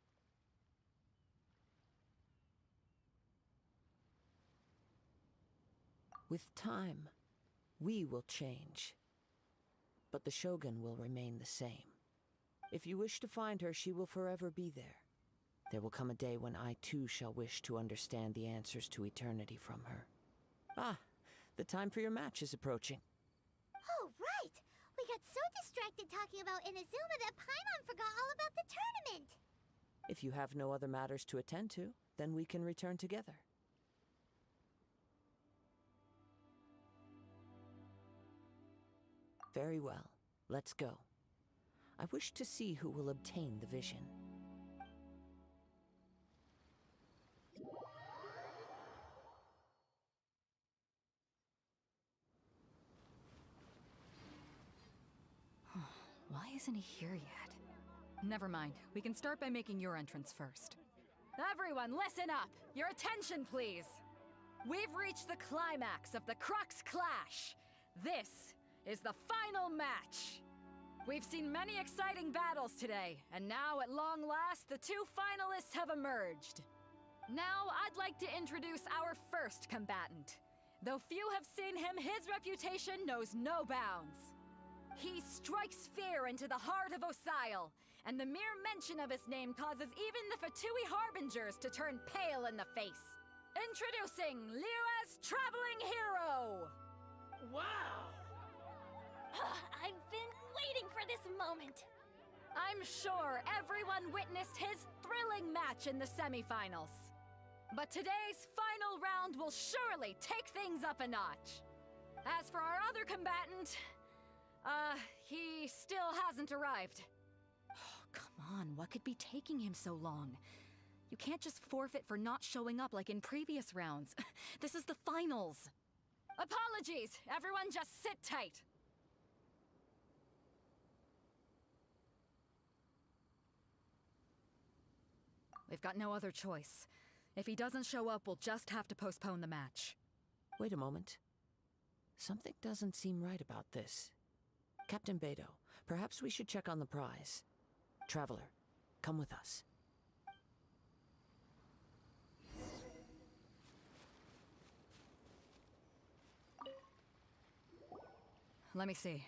With time, we will change. But the Shogun will remain the same. If you wish to find her, she will forever be there. There will come a day when I too shall wish to understand the answers to eternity from her. Ah, the time for your match is approaching. Oh, right! We got so distracted talking about Inazuma that Paimon forgot all about the tournament! If you have no other matters to attend to, then we can return together. Very well. Let's go. I wish to see who will obtain the vision. Why isn't he here yet? Never mind. We can start by making your entrance first. Everyone, listen up! Your attention, please! We've reached the climax of the Crux Clash! This is the final match! We've seen many exciting battles today, and now at long last, the two finalists have emerged. Now, I'd like to introduce our first combatant. Though few have seen him, his reputation knows no bounds. He strikes fear into the heart of Osile, and the mere mention of his name causes even the Fatui Harbingers to turn pale in the face. Introducing Liyue's traveling hero! Wow! I've been waiting for this moment. I'm sure everyone witnessed his thrilling match in the semifinals. But today's final round will surely take things up a notch. As for our other combatant, he still hasn't arrived. Oh, come on, what could be taking him so long? You can't just forfeit for not showing up like in previous rounds. This is the finals. Apologies, everyone just sit tight. We've got no other choice. If he doesn't show up, we'll just have to postpone the match. Wait a moment. Something doesn't seem right about this. Captain Beidou, perhaps we should check on the prize. Traveler, come with us. Let me see.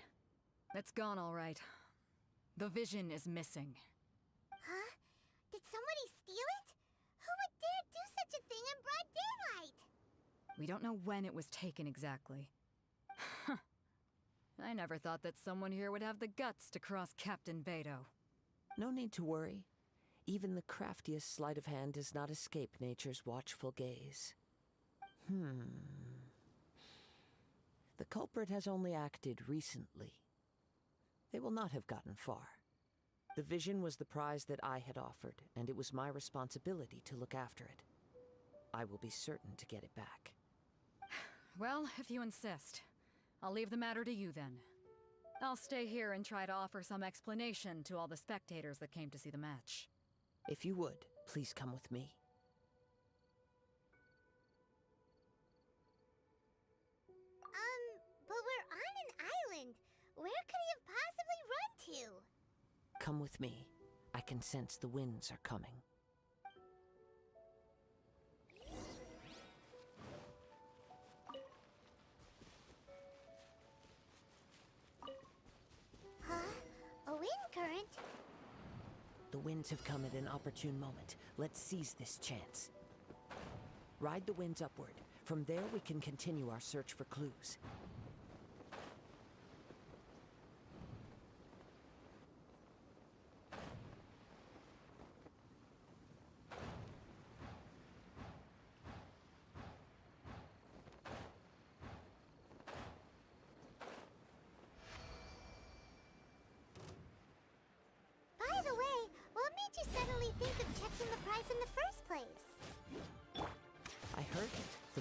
It's gone all right. The vision is missing. Huh? Did somebody steal it? Who would dare do such a thing in broad daylight? We don't know when it was taken exactly. I never thought that someone here would have the guts to cross Captain Beidou. No need to worry. Even the craftiest sleight of hand does not escape nature's watchful gaze. The culprit has only acted recently. They will not have gotten far. The vision was the prize that I had offered, and it was my responsibility to look after it. I will be certain to get it back. Well, if you insist. I'll leave the matter to you then. I'll stay here and try to offer some explanation to all the spectators that came to see the match. If you would, please come with me. But we're on an island. Where could he have possibly run to? Come with me. I can sense the winds are coming. Huh? A wind current? The winds have come at an opportune moment. Let's seize this chance. Ride the winds upward. From there we can continue our search for clues.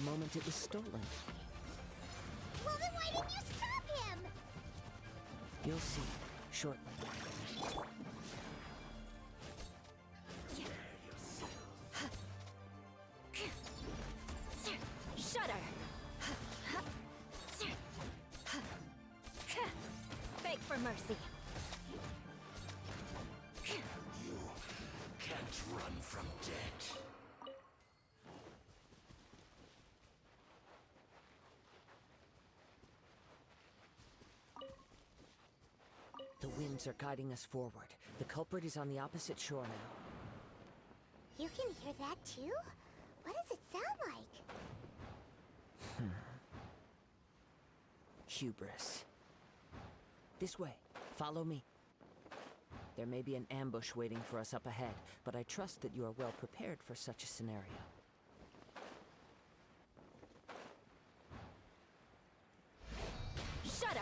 the moment it was stolen. Well, then why didn't you stop him? You'll see shortly. Shudder! Beg for mercy. You can't run from death. The winds are guiding us forward. The culprit is on the opposite shore now. You can hear that too? What does it sound like? Hubris. This way. Follow me. There may be an ambush waiting for us up ahead, but I trust that you are well prepared for such a scenario. Shudder!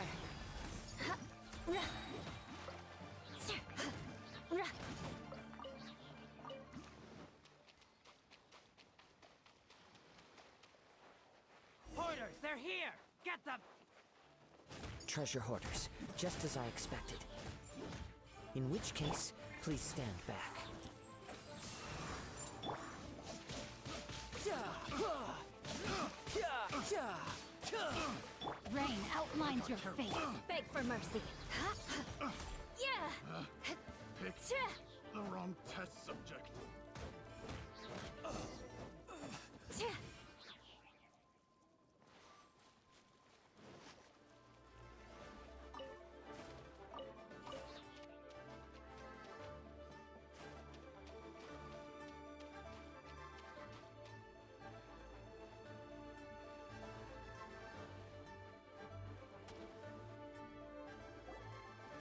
Hoarders, they're here! Get them! Treasure hoarders, just as I expected. In which case, please stand back. Rain outlines your fate. Beg for mercy. Yeah! Picked the wrong test subject.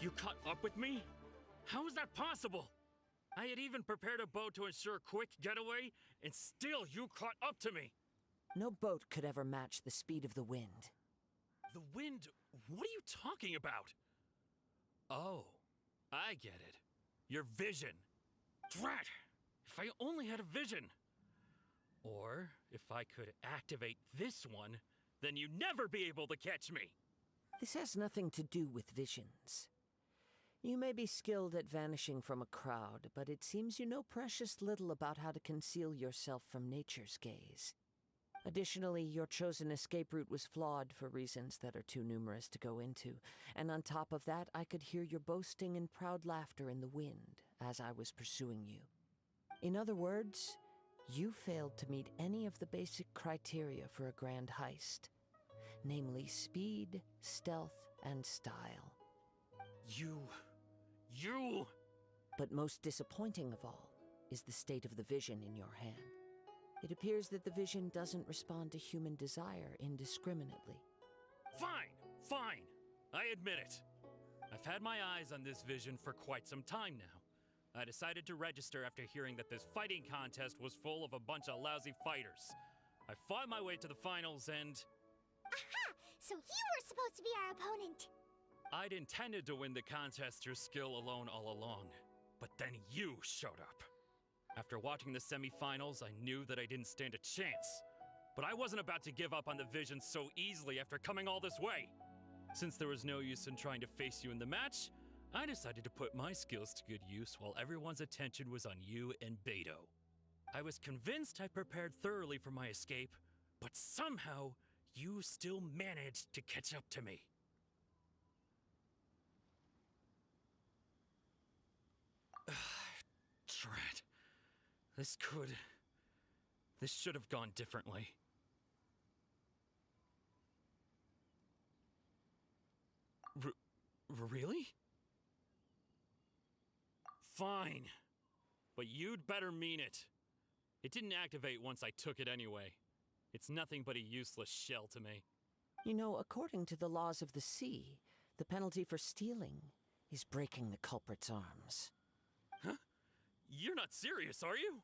You caught up with me? How is that possible? I had even prepared a boat to ensure a quick getaway, and still you caught up to me! No boat could ever match the speed of the wind. The wind? What are you talking about? Oh, I get it. Your vision. Drat! If I only had a vision! Or, if I could activate this one, then you'd never be able to catch me! This has nothing to do with visions. You may be skilled at vanishing from a crowd, but it seems you know precious little about how to conceal yourself from nature's gaze. Additionally, your chosen escape route was flawed for reasons that are too numerous to go into, and on top of that, I could hear your boasting and proud laughter in the wind as I was pursuing you. In other words, you failed to meet any of the basic criteria for a grand heist, namely speed, stealth, and style. You... But most disappointing of all is the state of the vision in your hand. It appears that the vision doesn't respond to human desire indiscriminately. Fine! I admit it. I've had my eyes on this vision for quite some time now. I decided to register after hearing that this fighting contest was full of a bunch of lousy fighters. I fought my way to the finals and... Aha! So you were supposed to be our opponent! I'd intended to win the contest through skill alone all along, but then you showed up. After watching the semi-finals, I knew that I didn't stand a chance. But I wasn't about to give up on the vision so easily after coming all this way. Since there was no use in trying to face you in the match, I decided to put my skills to good use while everyone's attention was on you and Beto. I was convinced I prepared thoroughly for my escape, but somehow you still managed to catch up to me. Drat. This should have gone differently. Really? Fine. But you'd better mean it. It didn't activate once I took it anyway. It's nothing but a useless shell to me. You know, according to the laws of the sea, the penalty for stealing is breaking the culprit's arms. Huh? You're not serious, are you?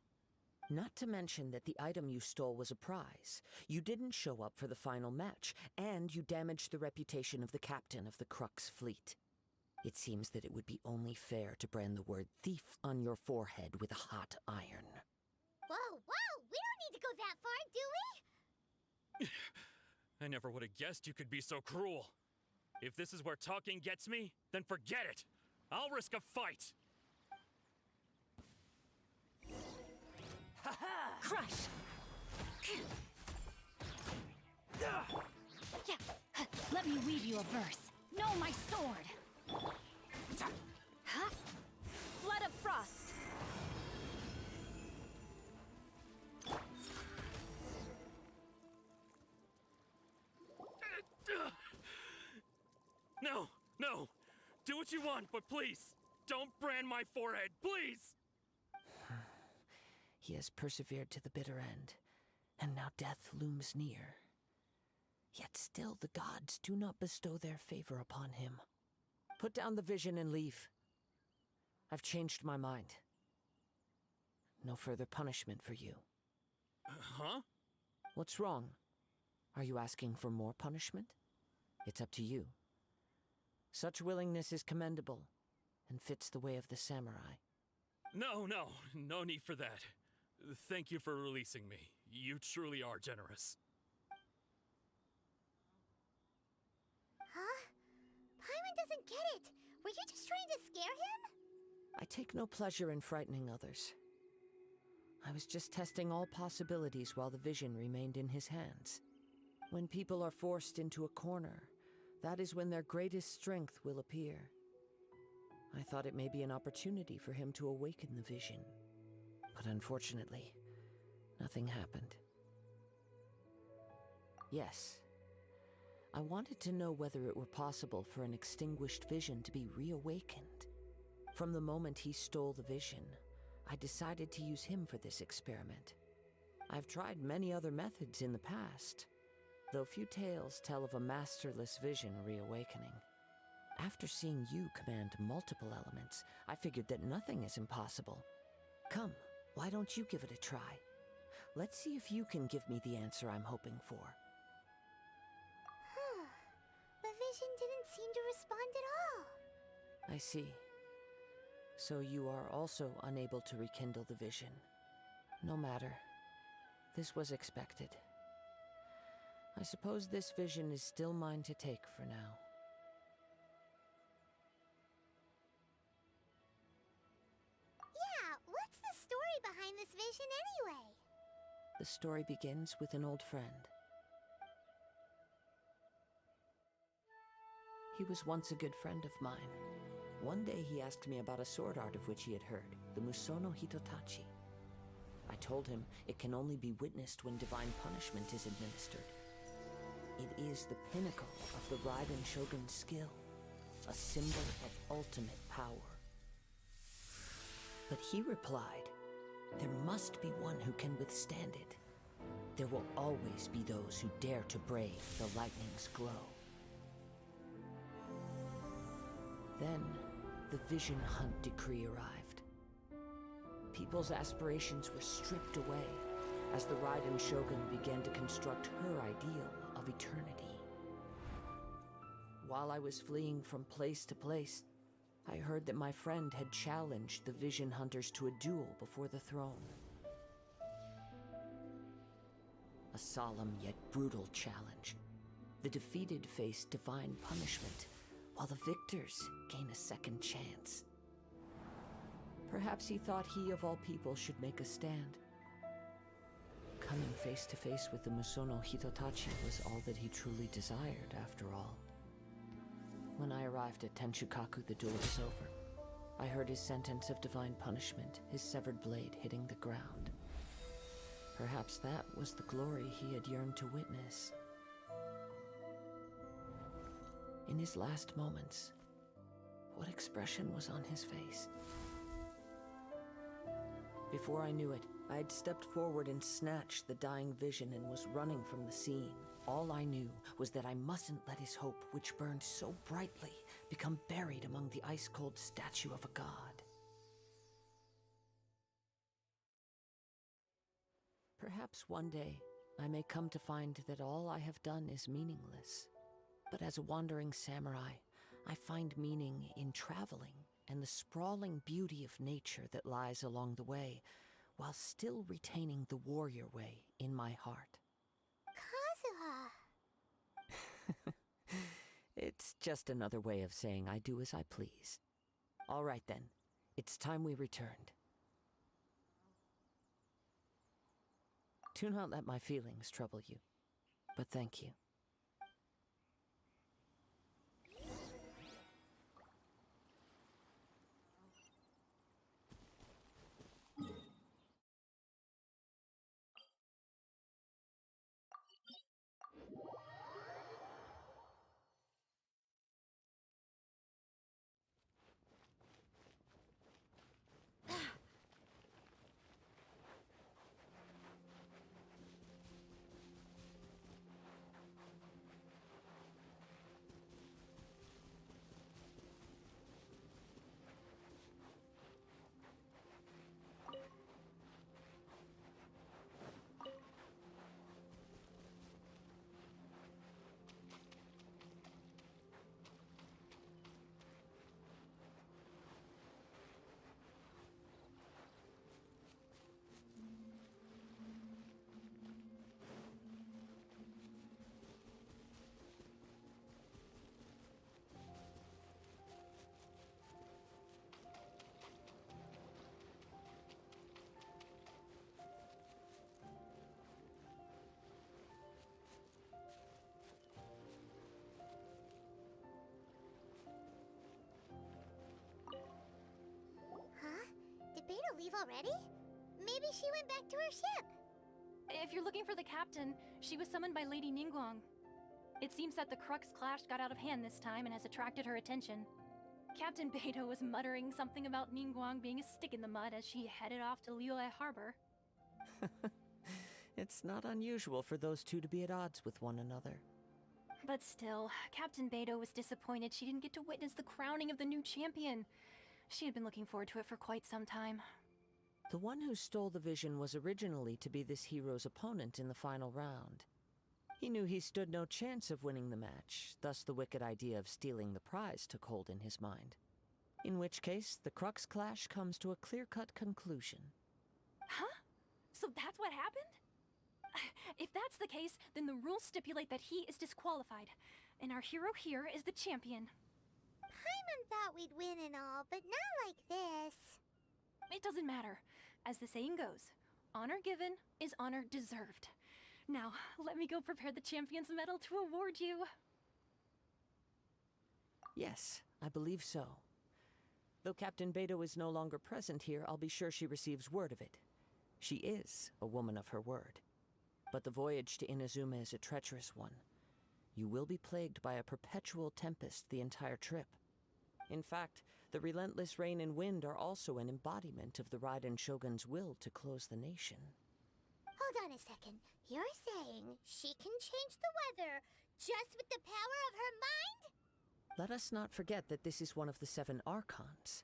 Not to mention that the item you stole was a prize. You didn't show up for the final match, and you damaged the reputation of the captain of the Crux fleet. It seems that it would be only fair to brand the word thief on your forehead with a hot iron. Whoa, we don't need to go that far, do we? I never would have guessed you could be so cruel. If this is where talking gets me, then forget it. I'll risk a fight. Crush! Yeah, let me weave you a verse. Know my sword! Flood of frost! No, no. Do what you want, but please, don't brand my forehead, please! He has persevered to the bitter end, and now death looms near. Yet still the gods do not bestow their favor upon him. Put down the vision and leave. I've changed my mind. No further punishment for you. Huh? What's wrong? Are you asking for more punishment? It's up to you. Such willingness is commendable, and fits the way of the samurai. No need for that. Thank you for releasing me. You truly are generous. Huh? Paimon doesn't get it. Were you just trying to scare him? I take no pleasure in frightening others. I was just testing all possibilities while the vision remained in his hands. When people are forced into a corner, that is when their greatest strength will appear. I thought it may be an opportunity for him to awaken the vision. But unfortunately, nothing happened. Yes, I wanted to know whether it were possible for an extinguished vision to be reawakened. From the moment he stole the vision, I decided to use him for this experiment. I've tried many other methods in the past, though few tales tell of a masterless vision reawakening. After seeing you command multiple elements, I figured that nothing is impossible. Come, why don't you give it a try? Let's see if you can give me the answer I'm hoping for. The vision didn't seem to respond at all. I see. So you are also unable to rekindle the vision. No matter. This was expected. I suppose this vision is still mine to take for now. Yeah, what's the story behind this vision anyway? The story begins with an old friend. He was once a good friend of mine. One day he asked me about a sword art of which he had heard, the Musono Hitotachi. I told him it can only be witnessed when divine punishment is administered. It is the pinnacle of the Raiden Shogun's skill, a symbol of ultimate power. But he replied, there must be one who can withstand it. There will always be those who dare to brave the lightning's glow. Then, the Vision Hunt decree arrived. People's aspirations were stripped away as the Raiden Shogun began to construct her ideal of eternity. While I was fleeing from place to place, I heard that my friend had challenged the Vision Hunters to a duel before the throne. A solemn yet brutal challenge. The defeated face divine punishment, while the victors gain a second chance. Perhaps he thought he of all people should make a stand. Coming face to face with the Musono Hitotachi was all that he truly desired, after all. When I arrived at Tenshukaku, the duel was over. I heard his sentence of divine punishment, his severed blade hitting the ground. Perhaps that was the glory he had yearned to witness. In his last moments, what expression was on his face? Before I knew it, I had stepped forward and snatched the dying vision and was running from the scene. All I knew was that I mustn't let his hope, which burned so brightly, become buried among the ice-cold statue of a god. Perhaps one day, I may come to find that all I have done is meaningless. But as a wandering samurai, I find meaning in traveling and the sprawling beauty of nature that lies along the way, while still retaining the warrior way in my heart. Kazu, It's just another way of saying I do as I please. All right then, it's time we returned. Do not let my feelings trouble you, but thank you. Huh? Did Beta leave already? Maybe she went back to her ship. If you're looking for the captain, she was summoned by Lady Ningguang. It seems that the Crux clash got out of hand this time and has attracted her attention. Captain Beidou was muttering something about Ningguang being a stick in the mud as she headed off to Liyue Harbor. It's not unusual for those two to be at odds with one another. But still, Captain Beidou was disappointed she didn't get to witness the crowning of the new champion. She had been looking forward to it for quite some time. The one who stole the vision was originally to be this hero's opponent in the final round. He knew he stood no chance of winning the match, thus the wicked idea of stealing the prize took hold in his mind. In which case, the Crux clash comes to a clear-cut conclusion. Huh? So that's what happened? If that's the case, then the rules stipulate that he is disqualified, and our hero here is the champion. Paimon thought we'd win and all, but not like this. It doesn't matter. As the saying goes, honor given is honor deserved. Now, let me go prepare the champion's medal to award you. Yes, I believe so. Though Captain Beidou is no longer present here, I'll be sure she receives word of it. She is a woman of her word. But the voyage to Inazuma is a treacherous one. You will be plagued by a perpetual tempest the entire trip. In fact, the relentless rain and wind are also an embodiment of the Raiden Shogun's will to close the nation. Hold on a second. You're saying she can change the weather just with the power of her mind? Let us not forget that this is one of the 7 Archons.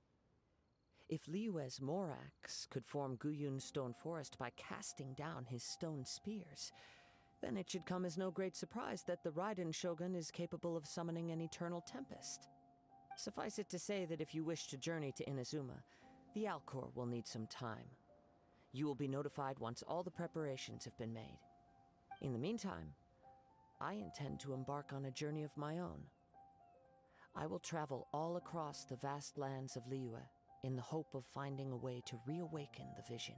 If Liyue's Morax could form Guyun's stone forest by casting down his stone spears, then it should come as no great surprise that the Raiden Shogun is capable of summoning an eternal tempest. Suffice it to say that if you wish to journey to Inazuma, the Alcor will need some time. You will be notified once all the preparations have been made. In the meantime, I intend to embark on a journey of my own. I will travel all across the vast lands of Liyue in the hope of finding a way to reawaken the vision.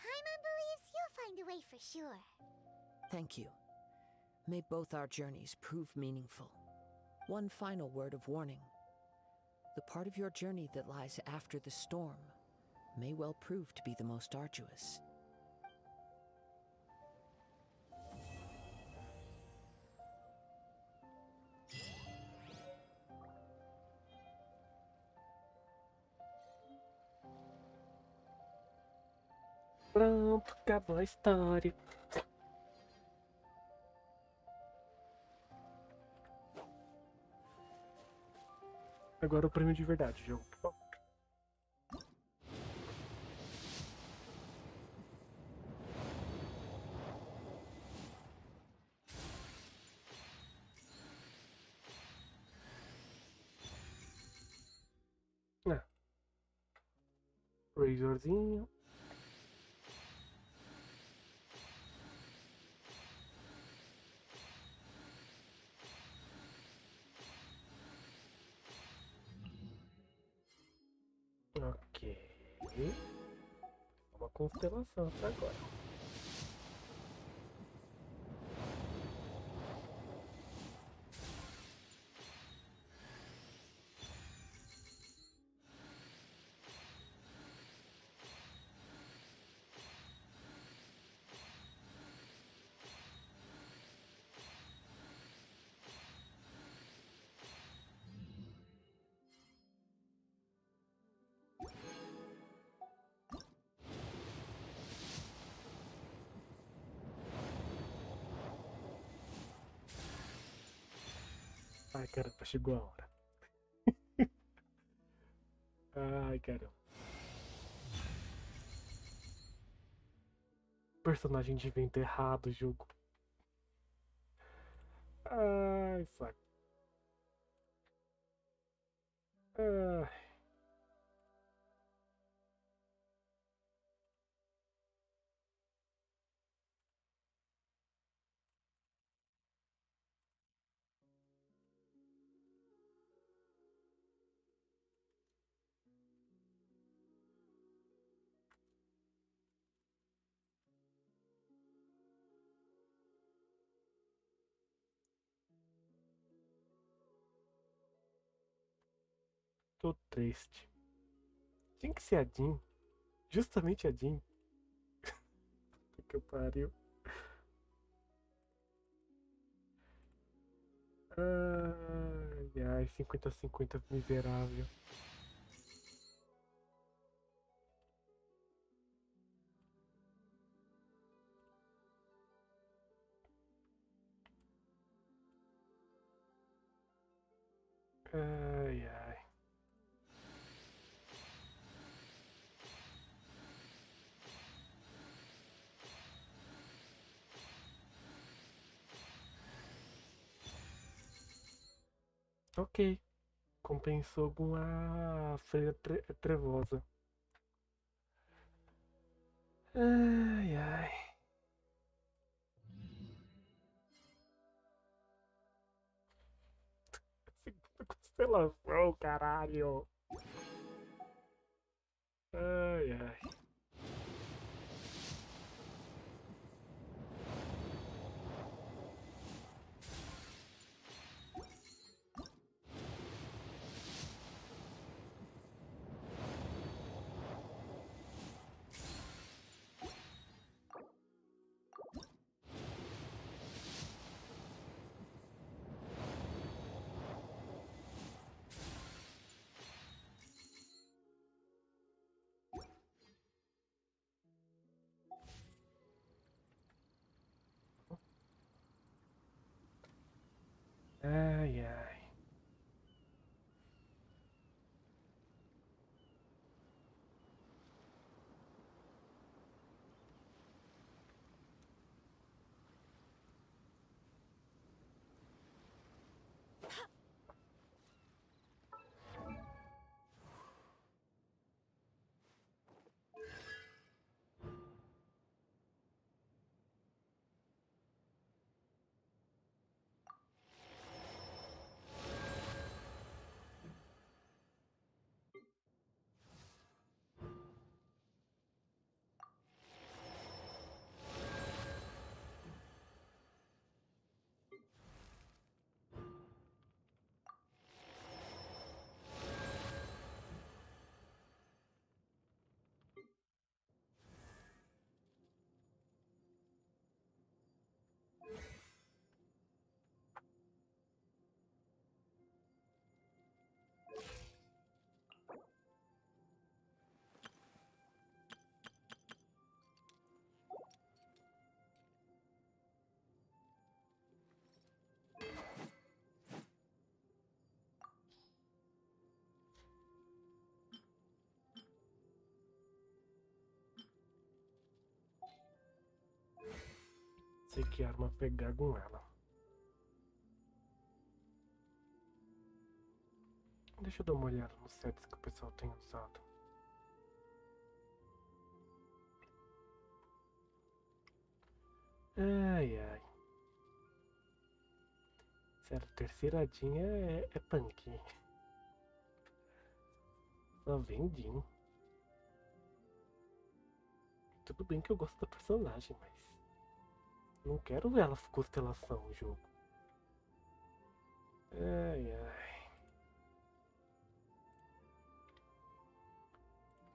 Paimon believes you'll find a way for sure. Thank you. May both our journeys prove meaningful. One final word of warning. The part of your journey that lies after the storm may well prove to be the most arduous. Pronto, acabou a história. Agora o prêmio de verdade, jogo. Por favor. Ah. Razorzinho. Foi uma constelação até agora. Ai, caramba, chegou a hora. Ai, caramba. O personagem de vento errado o jogo. Ai, saco. Ai. Tô triste. Tinha que ser a Jean. Justamente a Jean. Puta que pariu. Ai, ai, 50-50 miserável. Ai, ai. Ok. Compensou com a freira trevosa. Ai, ai. Segunda constelação, caralho. Ai, ai. Ai, ai. Sei que arma pegar com ela. Deixa eu dar uma olhada nos sets que o pessoal tem usado. Ai, ai. Sério, terceira Jean é punk. Só vem Jean. Tudo bem que eu gosto da personagem, mas não quero ver ela constelação no jogo. Ai, ai.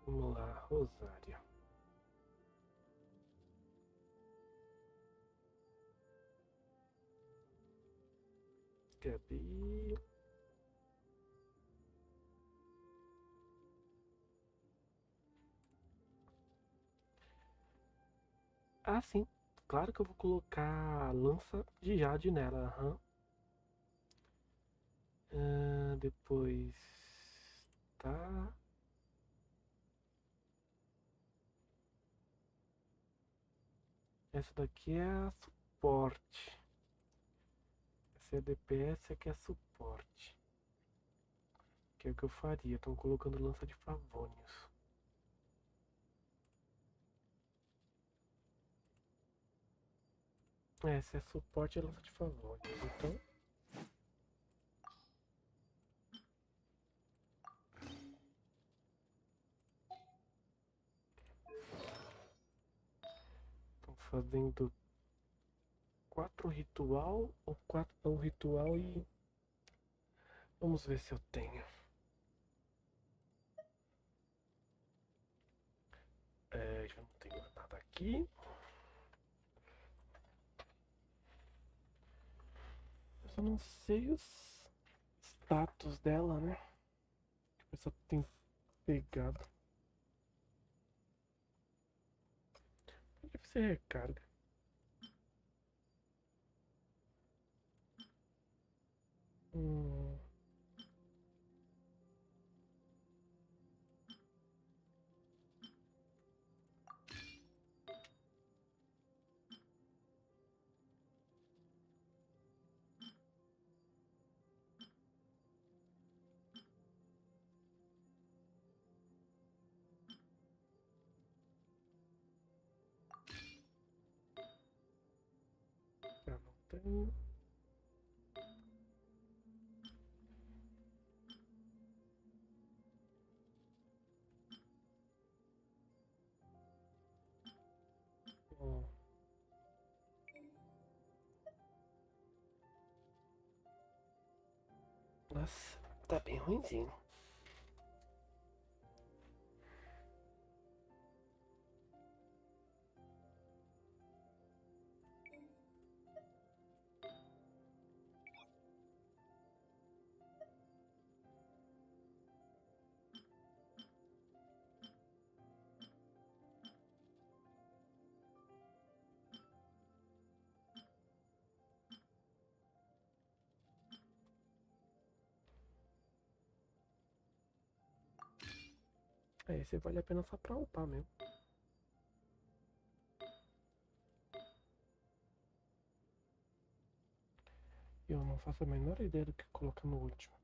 Vamos lá, Rosário. Gabi. Ah, sim. Claro que eu vou colocar a lança de Jade nela. Aham. Depois. Tá. Essa daqui é a suporte. Essa é DPS, essa aqui é suporte. Que é o que eu faria. Estão colocando lança de favônios. Essa é suporte e lança de favônios. Então. Estão fazendo 4 ritual ou 4 um ritual e. Vamos ver se eu tenho. Já não tenho nada aqui. Eu só não sei os status dela, né? Eu só tenho pegado. Deve ser recarga. Hum. Já não tenho. Hum. Nossa, tá bem ruimzinho. Esse vale a pena só pra upar mesmo. Eu não faço a menor ideia do que colocar no último.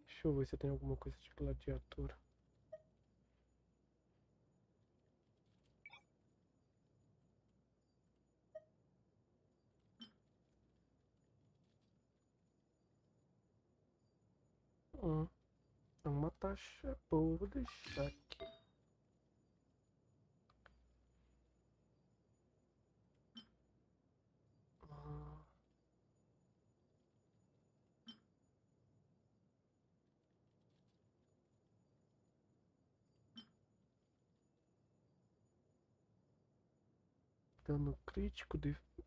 Deixa eu ver se tem alguma coisa de gladiatura. É uma taxa boa, vou deixar aqui. Dano crítico,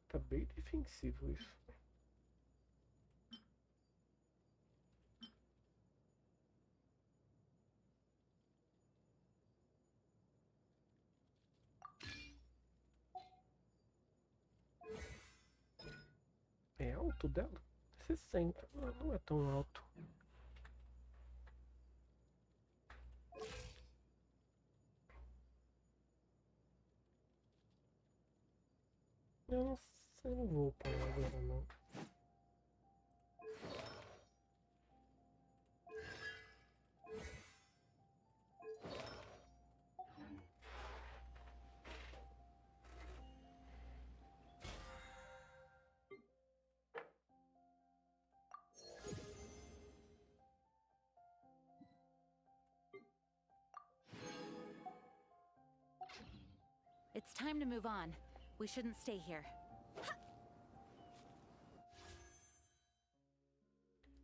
tá bem defensivo isso. É alto dela? 60, não é tão alto. Eu não sei, não vou upar ela agora não. It's time to move on. We shouldn't stay here.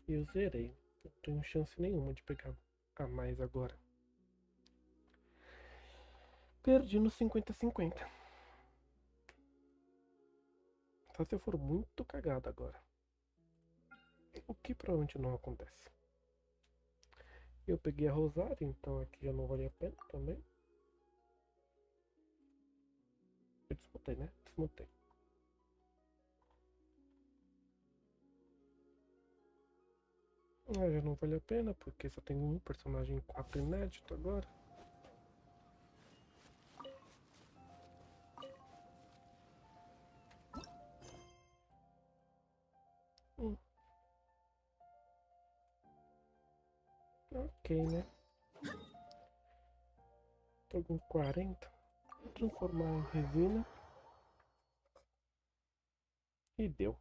Eu zerei. Não tenho chance nenhuma de pegar a mais agora. Perdi no 50-50. Só se eu for muito cagado agora. O que provavelmente não acontece. Eu peguei a Rosária, então aqui já não valia a pena também. Eu desmutei, né? Desmutei. Já não vale a pena, porque só tem um personagem 4 inédito agora. Ok, né? Tô com 40. Vou transformar em resina. E deu.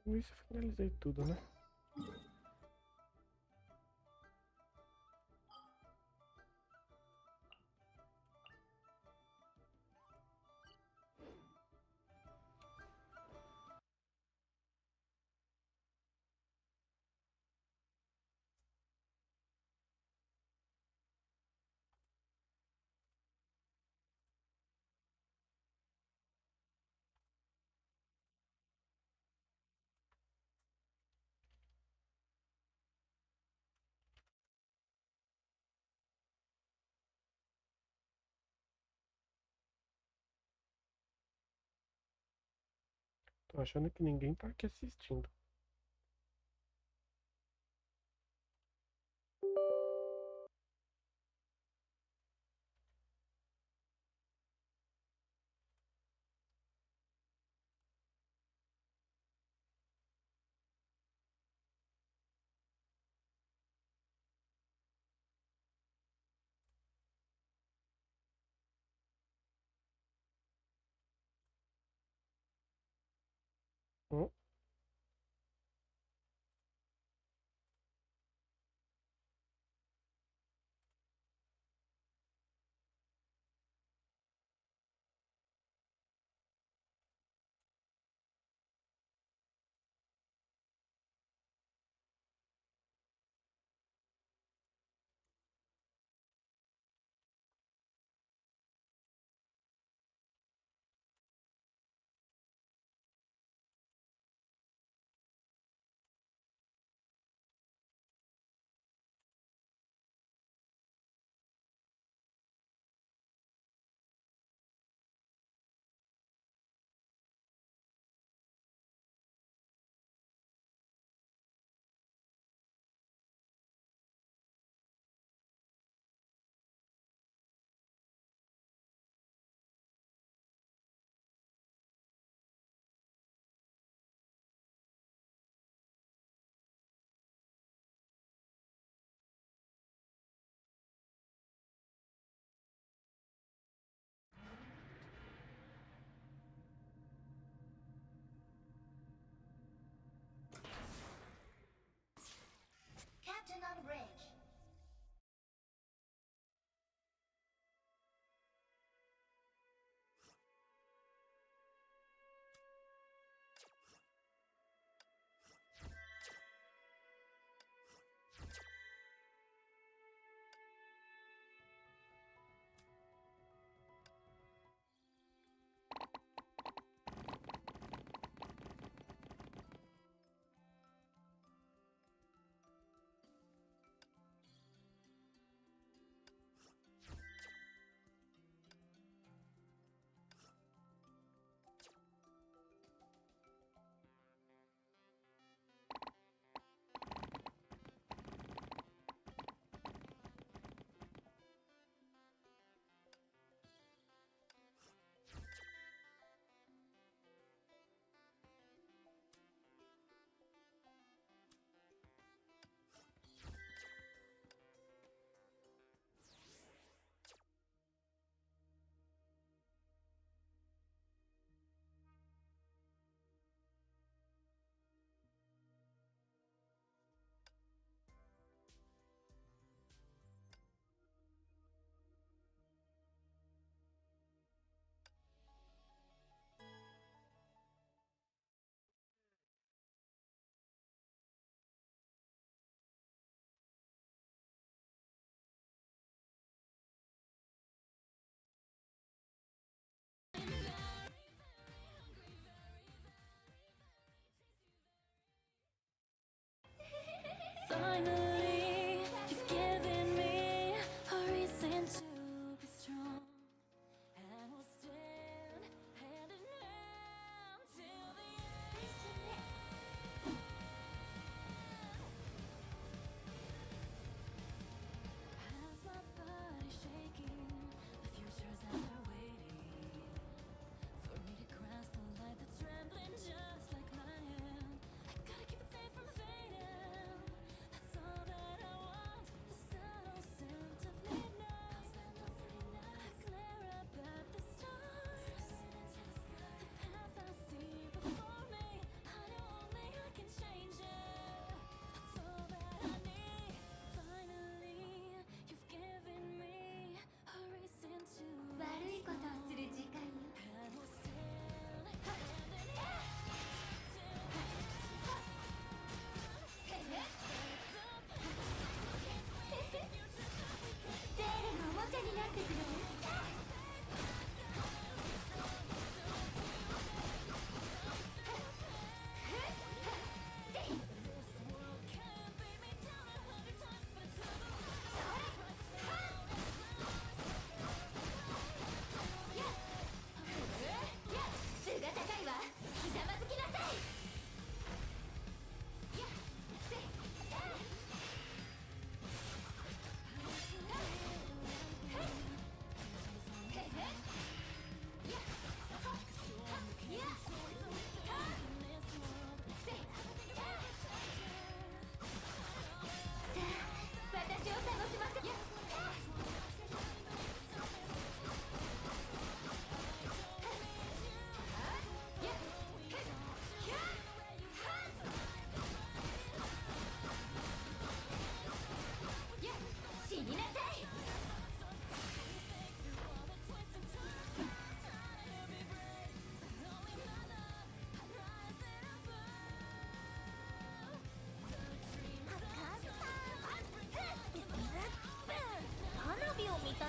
Com isso eu finalizei tudo, né? Tô achando que ninguém tá aqui assistindo. Hum?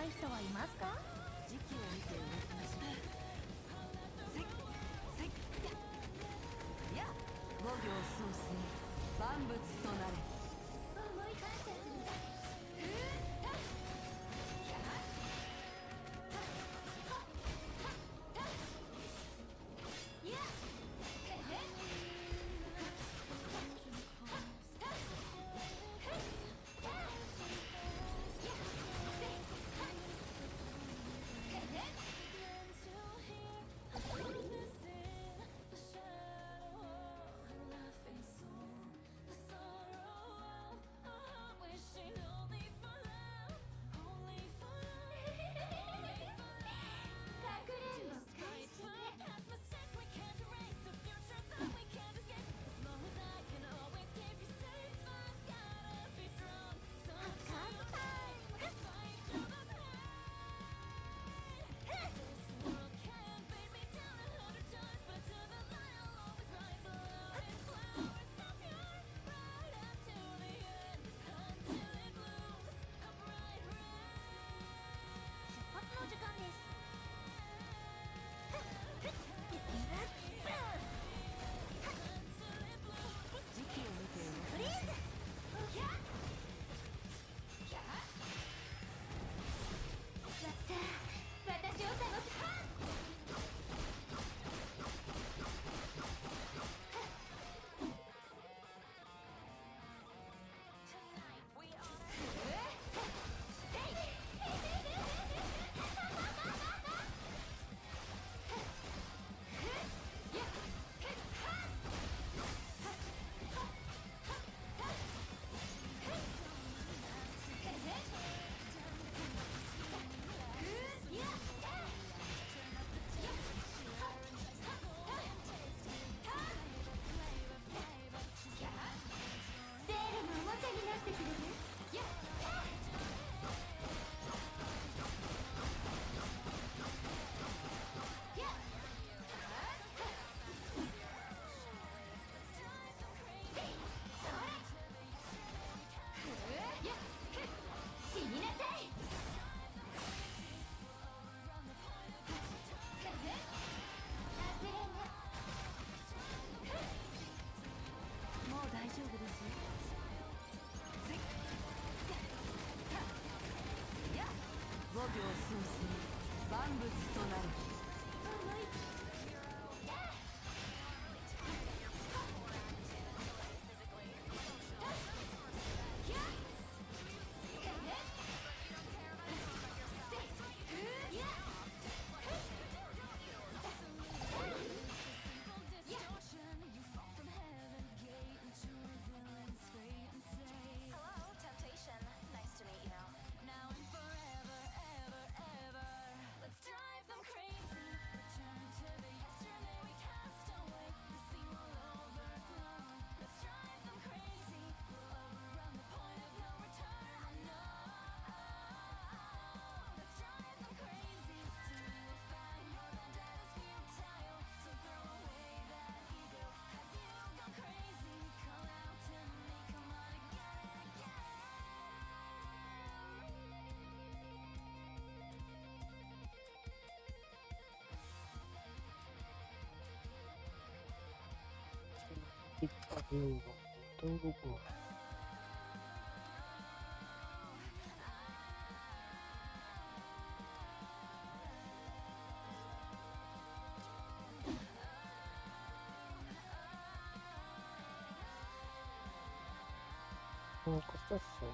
たい人はいますか？時期を見て動きましょう。せいや五行創生万物となれ。思い返せるんだ。五行創生万物となれ。Encostação.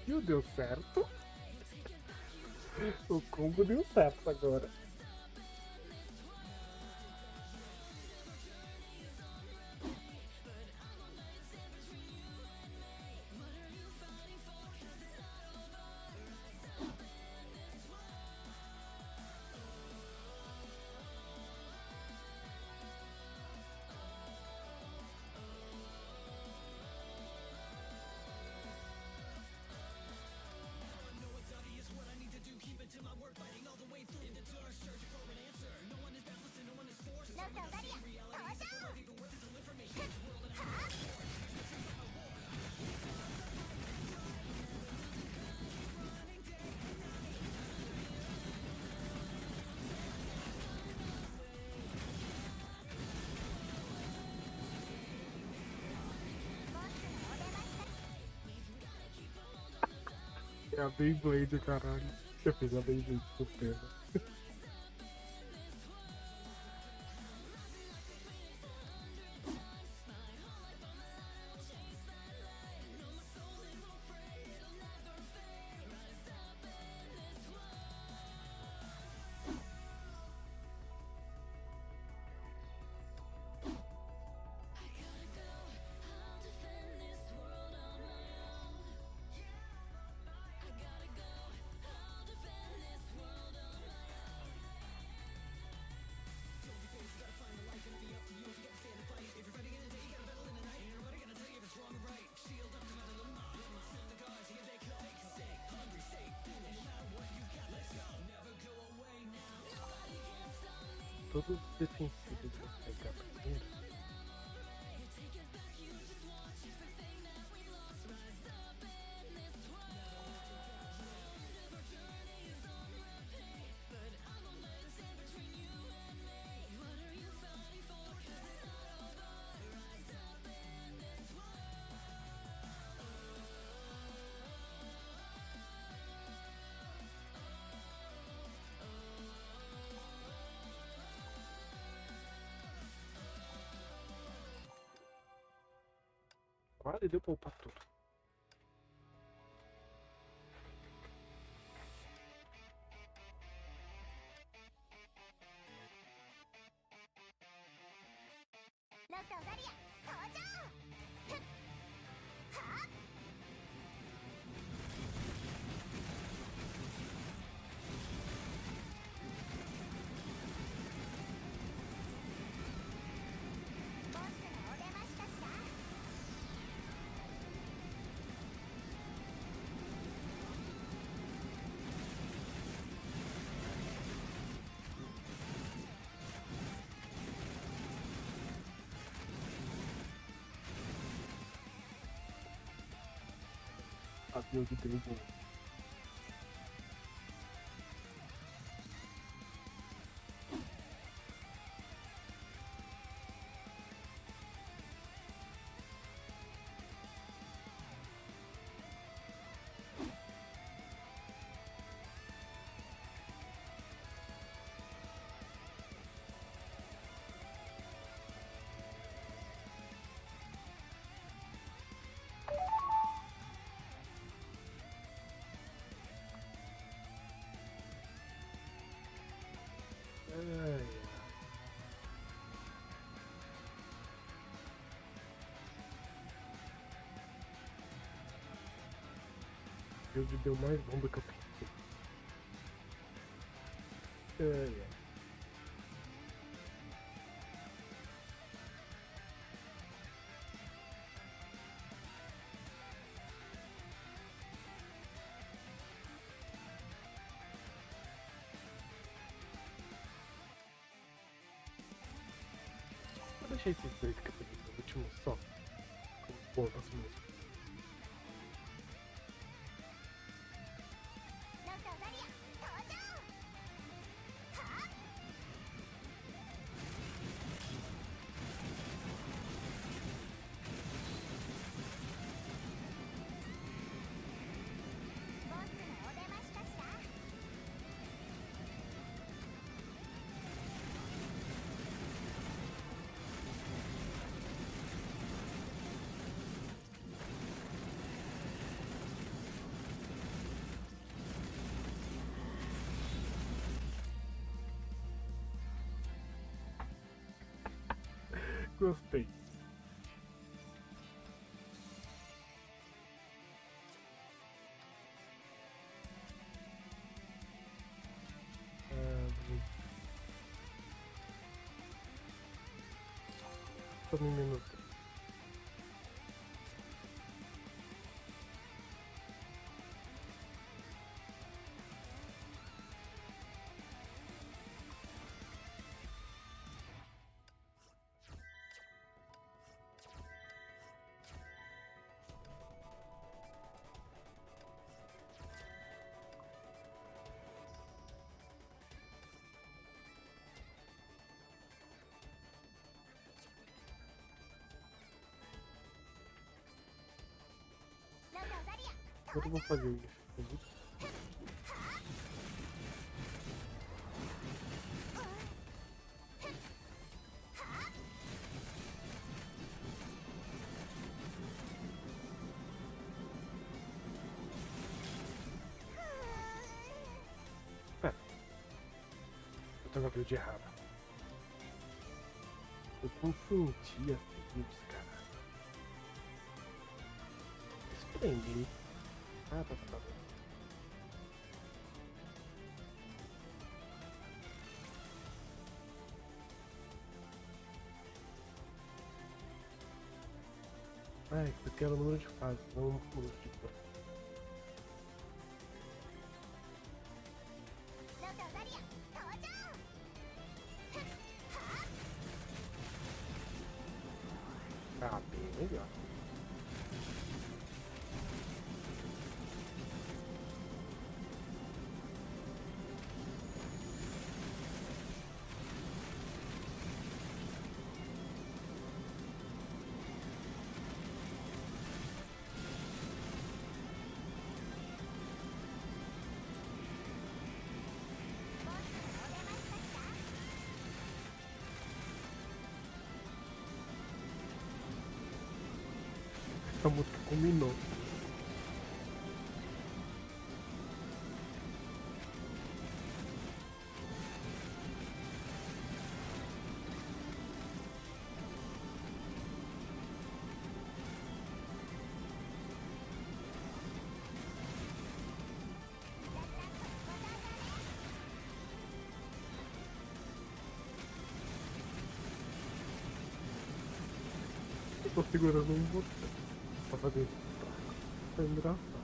E deu certo. O combo deu certo agora. É a Beyblade, caralho. Eu fiz a Beyblade super. Todos os defensivos vão pegar primeiro. Quase deu pra upar tudo. A build dele boa. Build deu mais bomba que eu pensei. Vou deixar esses dois que eu peguei no último só. Com bônus mesmo. Gostei. Só um minuto. Agora eu vou fazer isso. Pera. Eu tô na build errada. Eu confundi as builds, cara. Espreme. Ah, tá. Ah, isso aqui era o número de fases, não o número de cor. Ah, bem melhor. Essa música combinou. Eu tô segurando um botão pra fazer isso. Tá engraçado.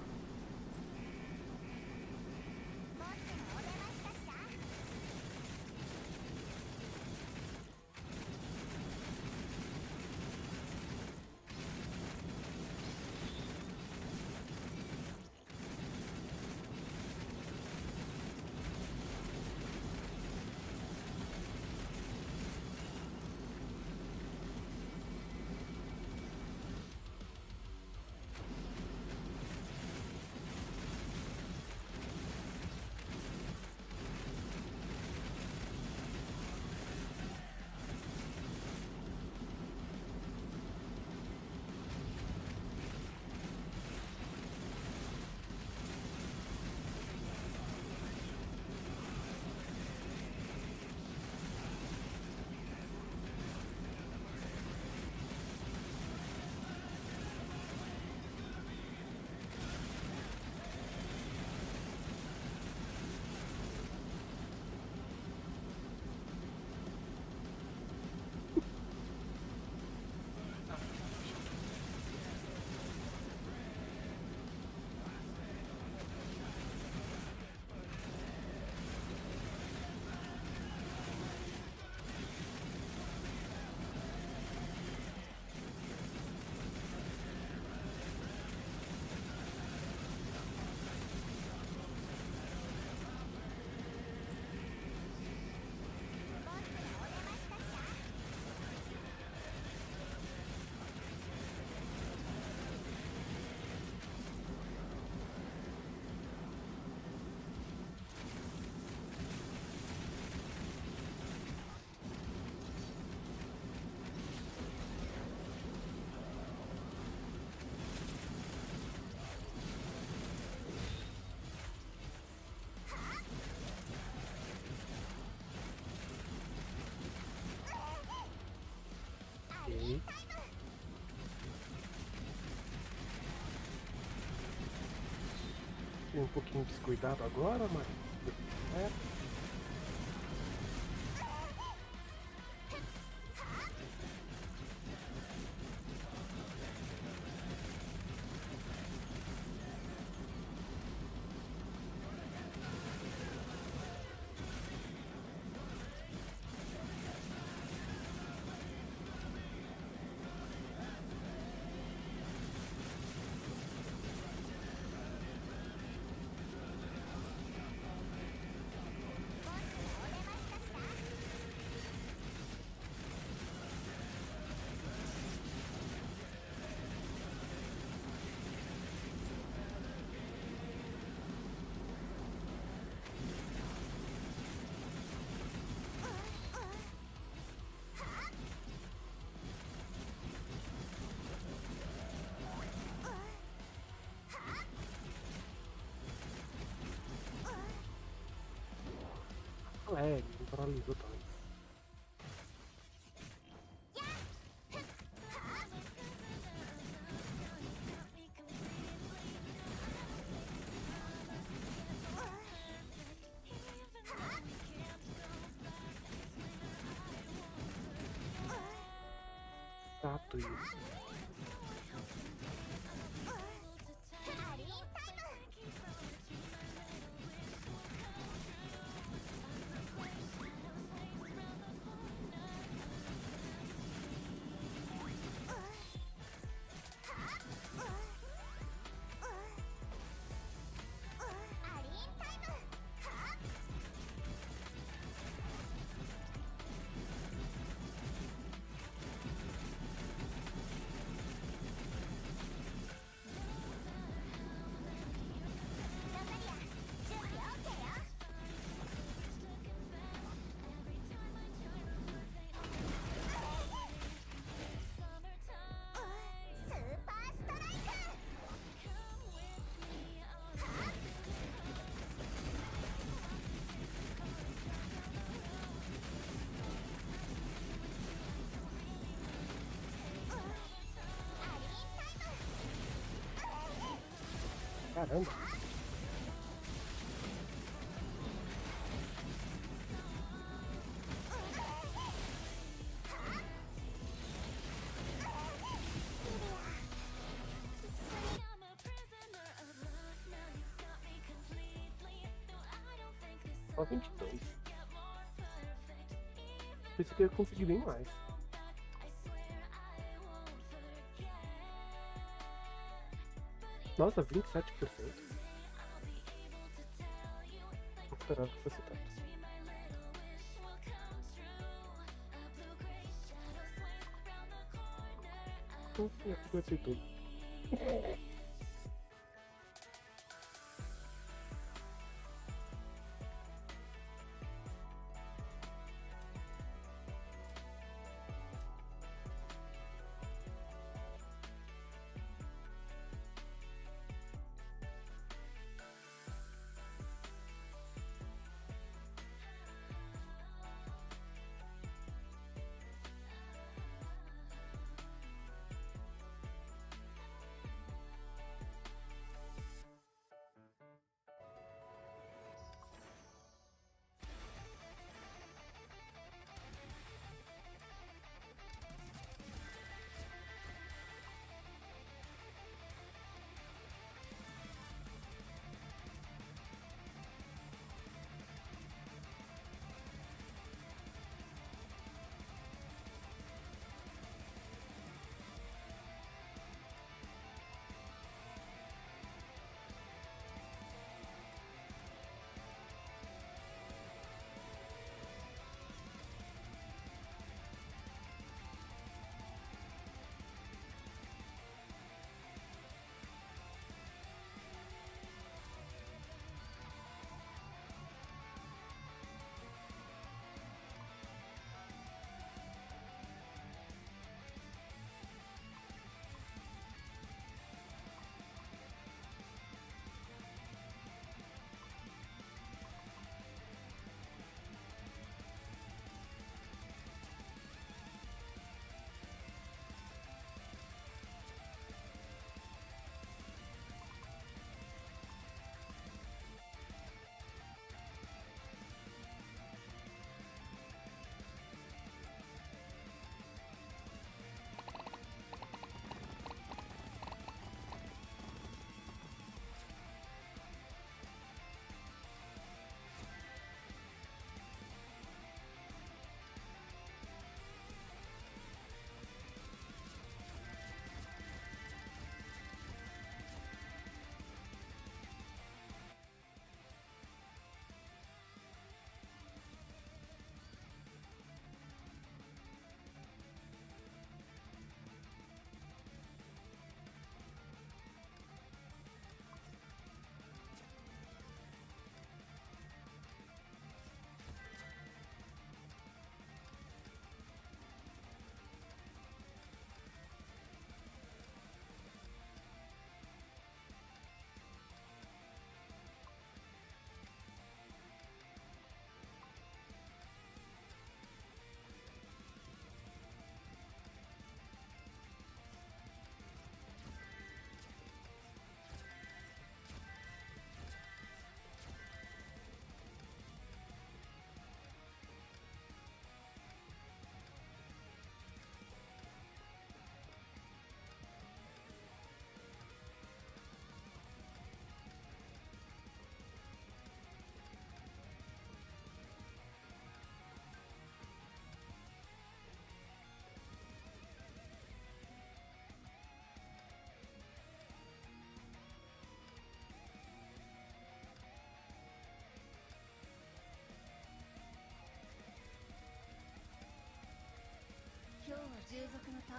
Fui um pouquinho descuidado agora, mas deu tudo certo. Ele não paralisou tanto. Chato isso. Caramba. Só 22. Pensei que eu ia conseguir bem mais. Nossa, 27%. Não esperava que fosse tanto. Eu aguentei tudo.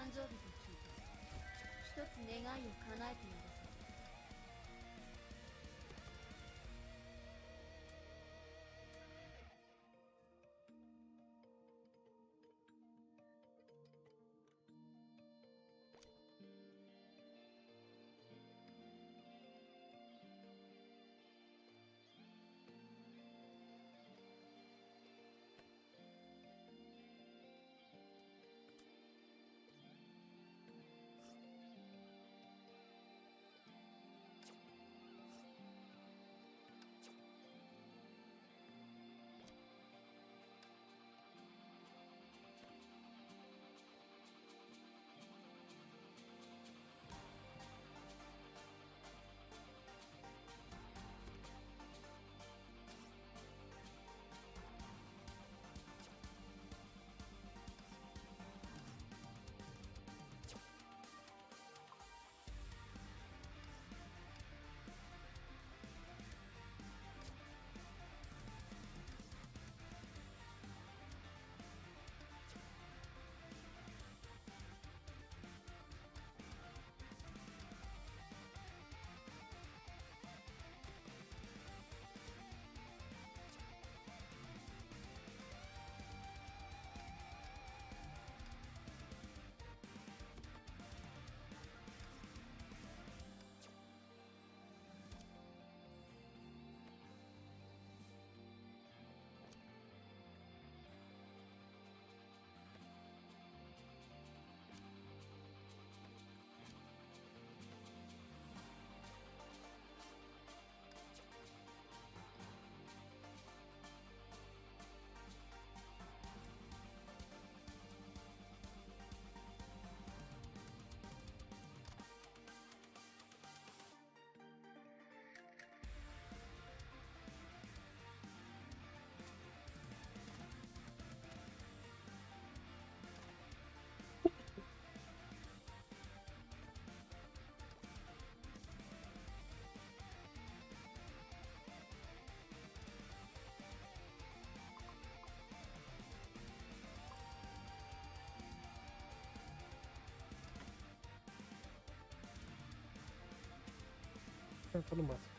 誕生日と聞いた。一つ願いを叶えてやるぞ。Tá no máximo.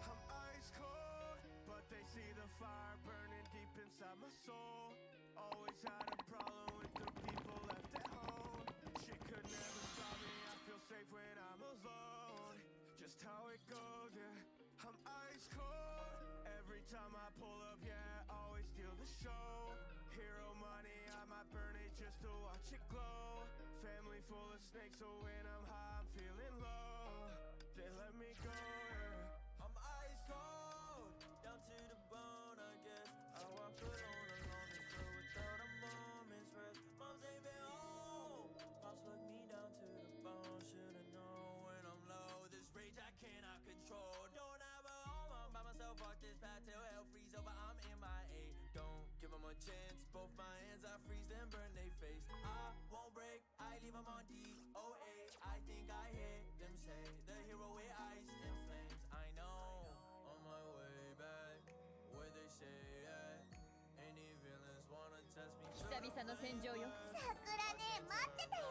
I'm ice cold, but they see the fire burning deep inside my soul. Always had a problem with the people left at home. Shit could never stop me, I feel safe when I'm alone. Just how it goes, yeah. I'm ice cold. Every time I pull up, yeah, always steal the show. Hero money, I might burn it just to watch it glow. Family full of snakes, so when I'm high, I'm feeling low. They let me go, yeah. I'm ice cold, down to the bone, I guess. How I put on the longest road without a moment's rest. Mom's ain't been home. Pops look me down to the bone. Should've known when I'm low. This rage I cannot control. Don't have a home, I'm by myself. Walk this path till hell freeze over. I'm in my A. Don't give them a chance. Both my hands I freeze, then burn they face. I won't break, I leave them on DOA. I think I hear them say the hero with ice and flames. I know, on my way back, where they say at. Any villains wanna test me. 久々の戦場よ。桜ね、待ってたよ。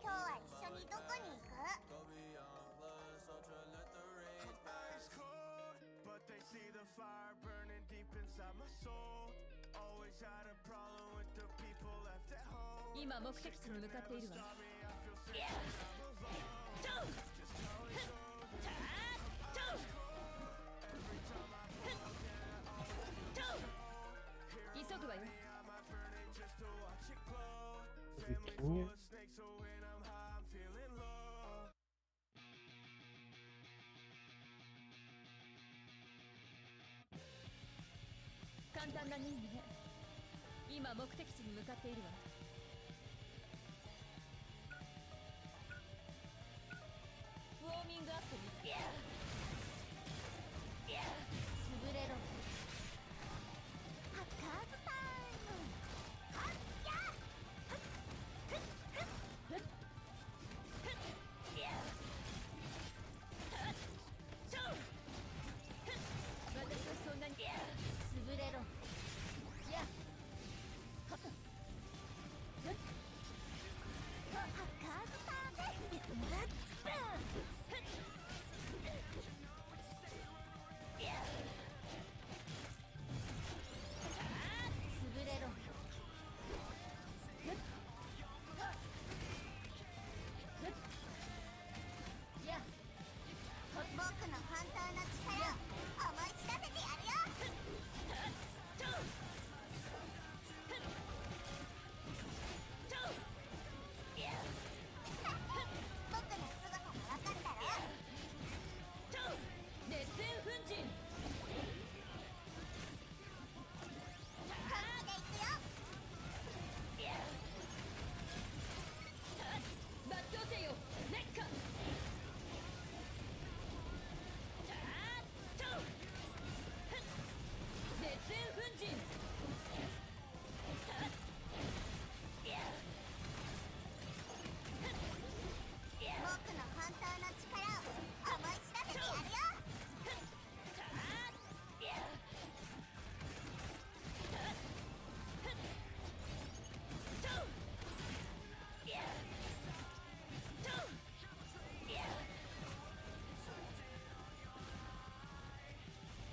今日は一緒にどこに行く？ Go beyond plus ultra, let the rage back. Ice cold, but they see the fire burning deep inside my soul. Always had a problem with the people left at home. 今目的地に向かっているわ。Just how it goes. Every time 急ぐわよ。 Musiquinha.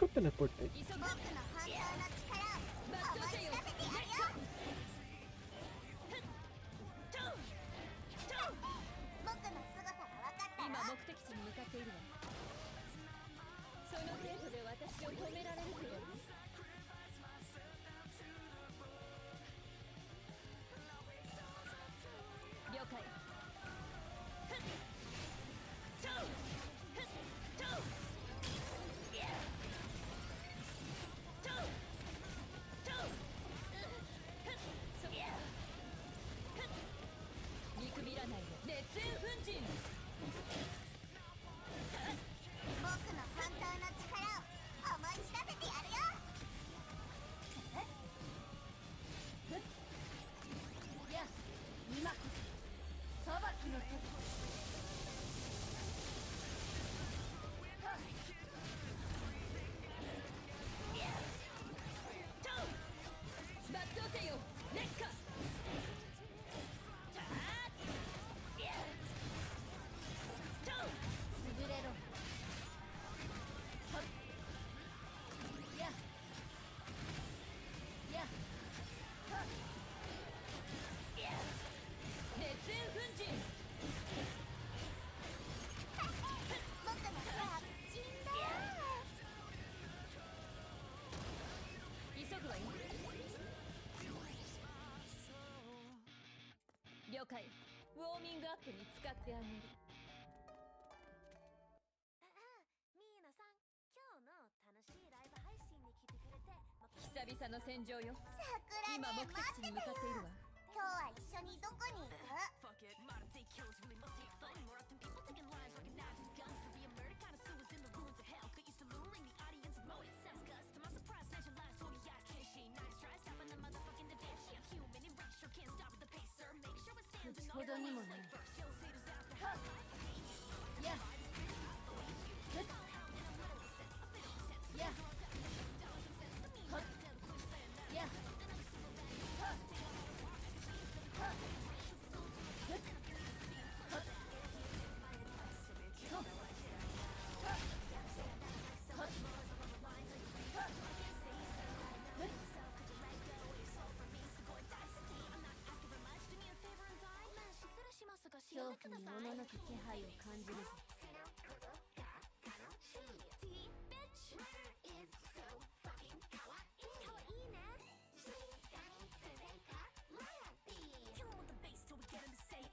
Go teleportate.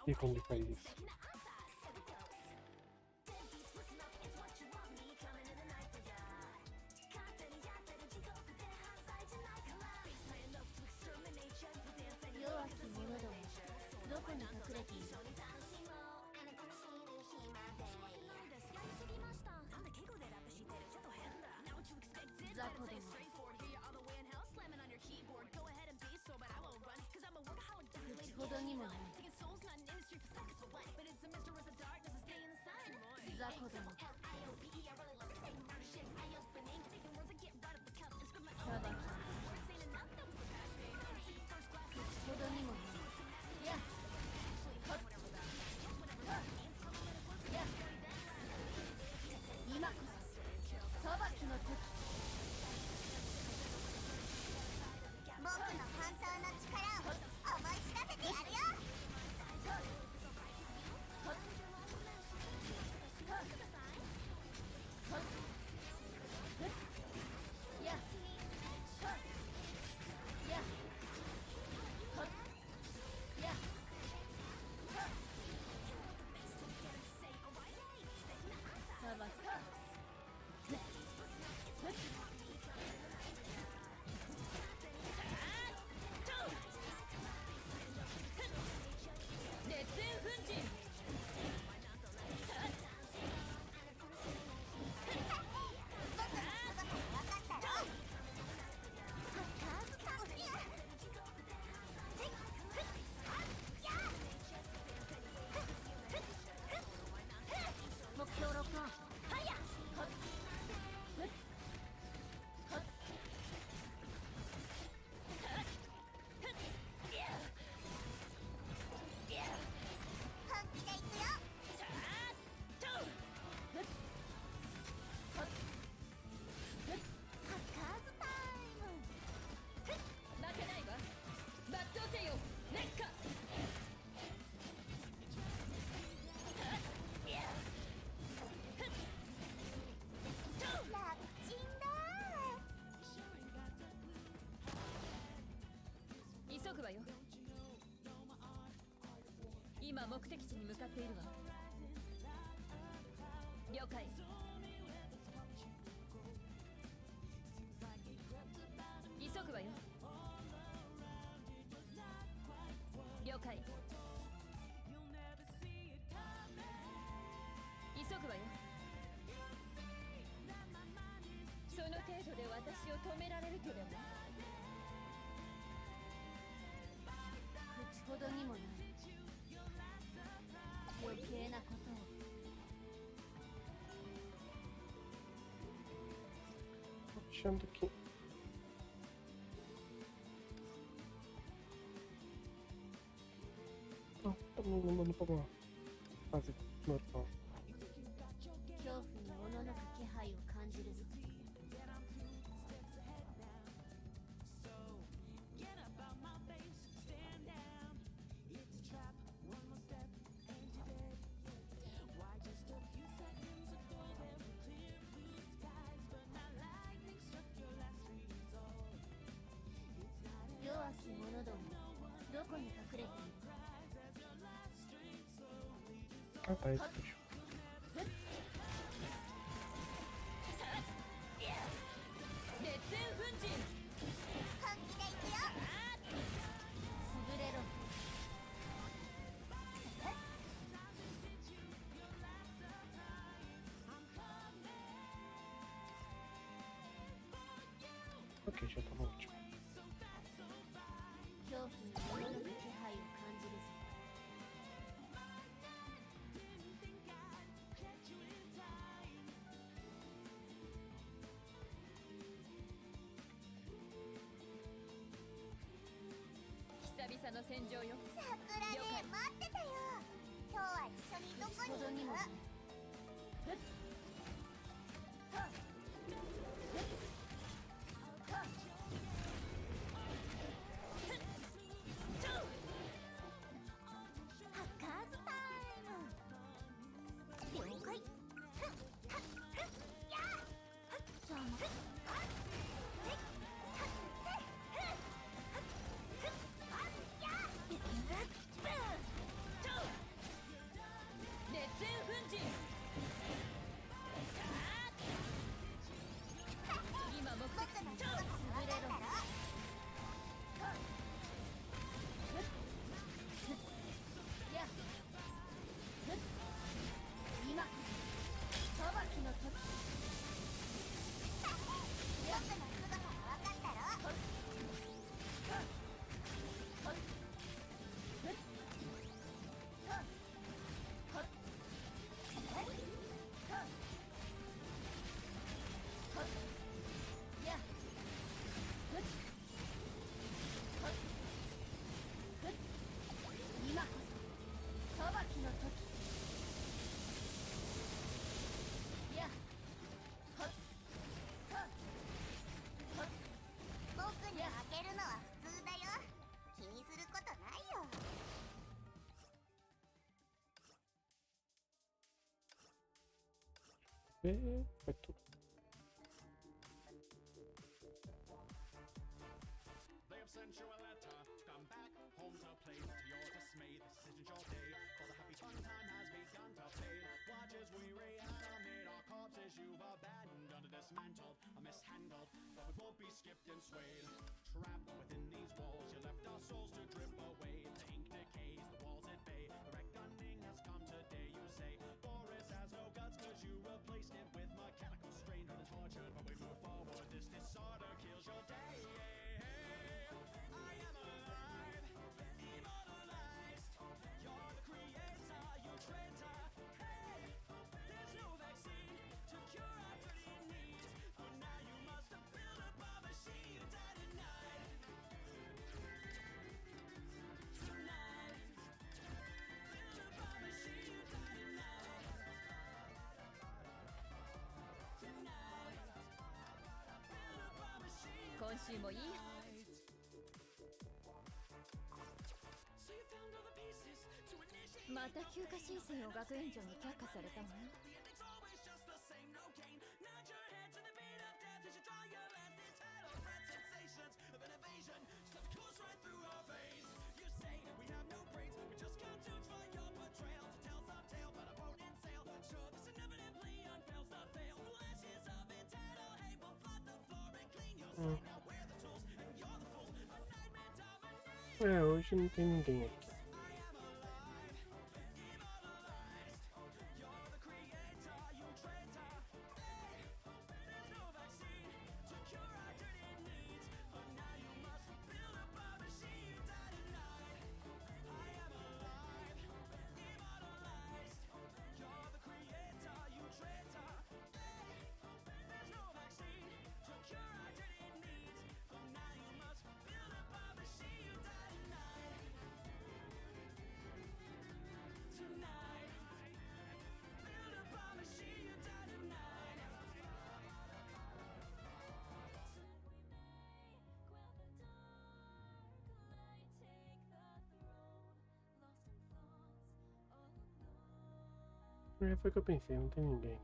E como ele faz isso?今目的地に向かっているわ。了解。急ぐわよ。了解。急ぐわよ。その程度で私を止められるとでも？口ほどにもない。余計なことを。Achando que não, também não mando pra fazer normal. 恐怖におののく気配を感じるぞ。弱き者ども、どこに隠れている？ Ah, tá, esse bicho. Ok, já tá no último. 恐怖におののく気配を感じるぞ。久々の戦場よ。桜ね、待ってたよ。今日は一緒にどこに行く？ Perfeito. They have sent you a letter to come back home to play. To your dismay, this isn't your day. For the happy fun time has begun to fade. Watch as we reanimate our corpses you've abandoned, dismantled, or mishandled. But we won't be skipped and swayed. Trapped within these walls, you left our souls to drip away. The ink decays, the walls at bay. The reckoning has come today, you say. Boris has no guts, cause you replaced it with mechanical strain and tortured. But we move forward, this disorder kills your day. I am alive, immortalized. You're the creator, you traitor. Hey, there's no vaccine to cure our dirty needs. For now you must have built up a machine. You died tonight. Tonight. Build up a machine. You died tonight. Tonight. Build up a machine. 今週もいい So you found all the pieces to initiate. また休暇申請を学園長に却下されたわ。 The ending's always just the same, no gain. Nod your head to the beat of death as you draw your last entitled breath. Sensations of innovation stuff course right through our veins. You say we have no brains, we just cartoons for your portrayal. To tell some tale, but a boat in sail. Sure, this inevitably unfails the fail. The lashes of entitled hate will flood the floor and clean your slate. Now we're the tools and you're the fool. A nightmare dominates. Hoje não tem ninguém aqui. Foi o que eu pensei, não tem ninguém.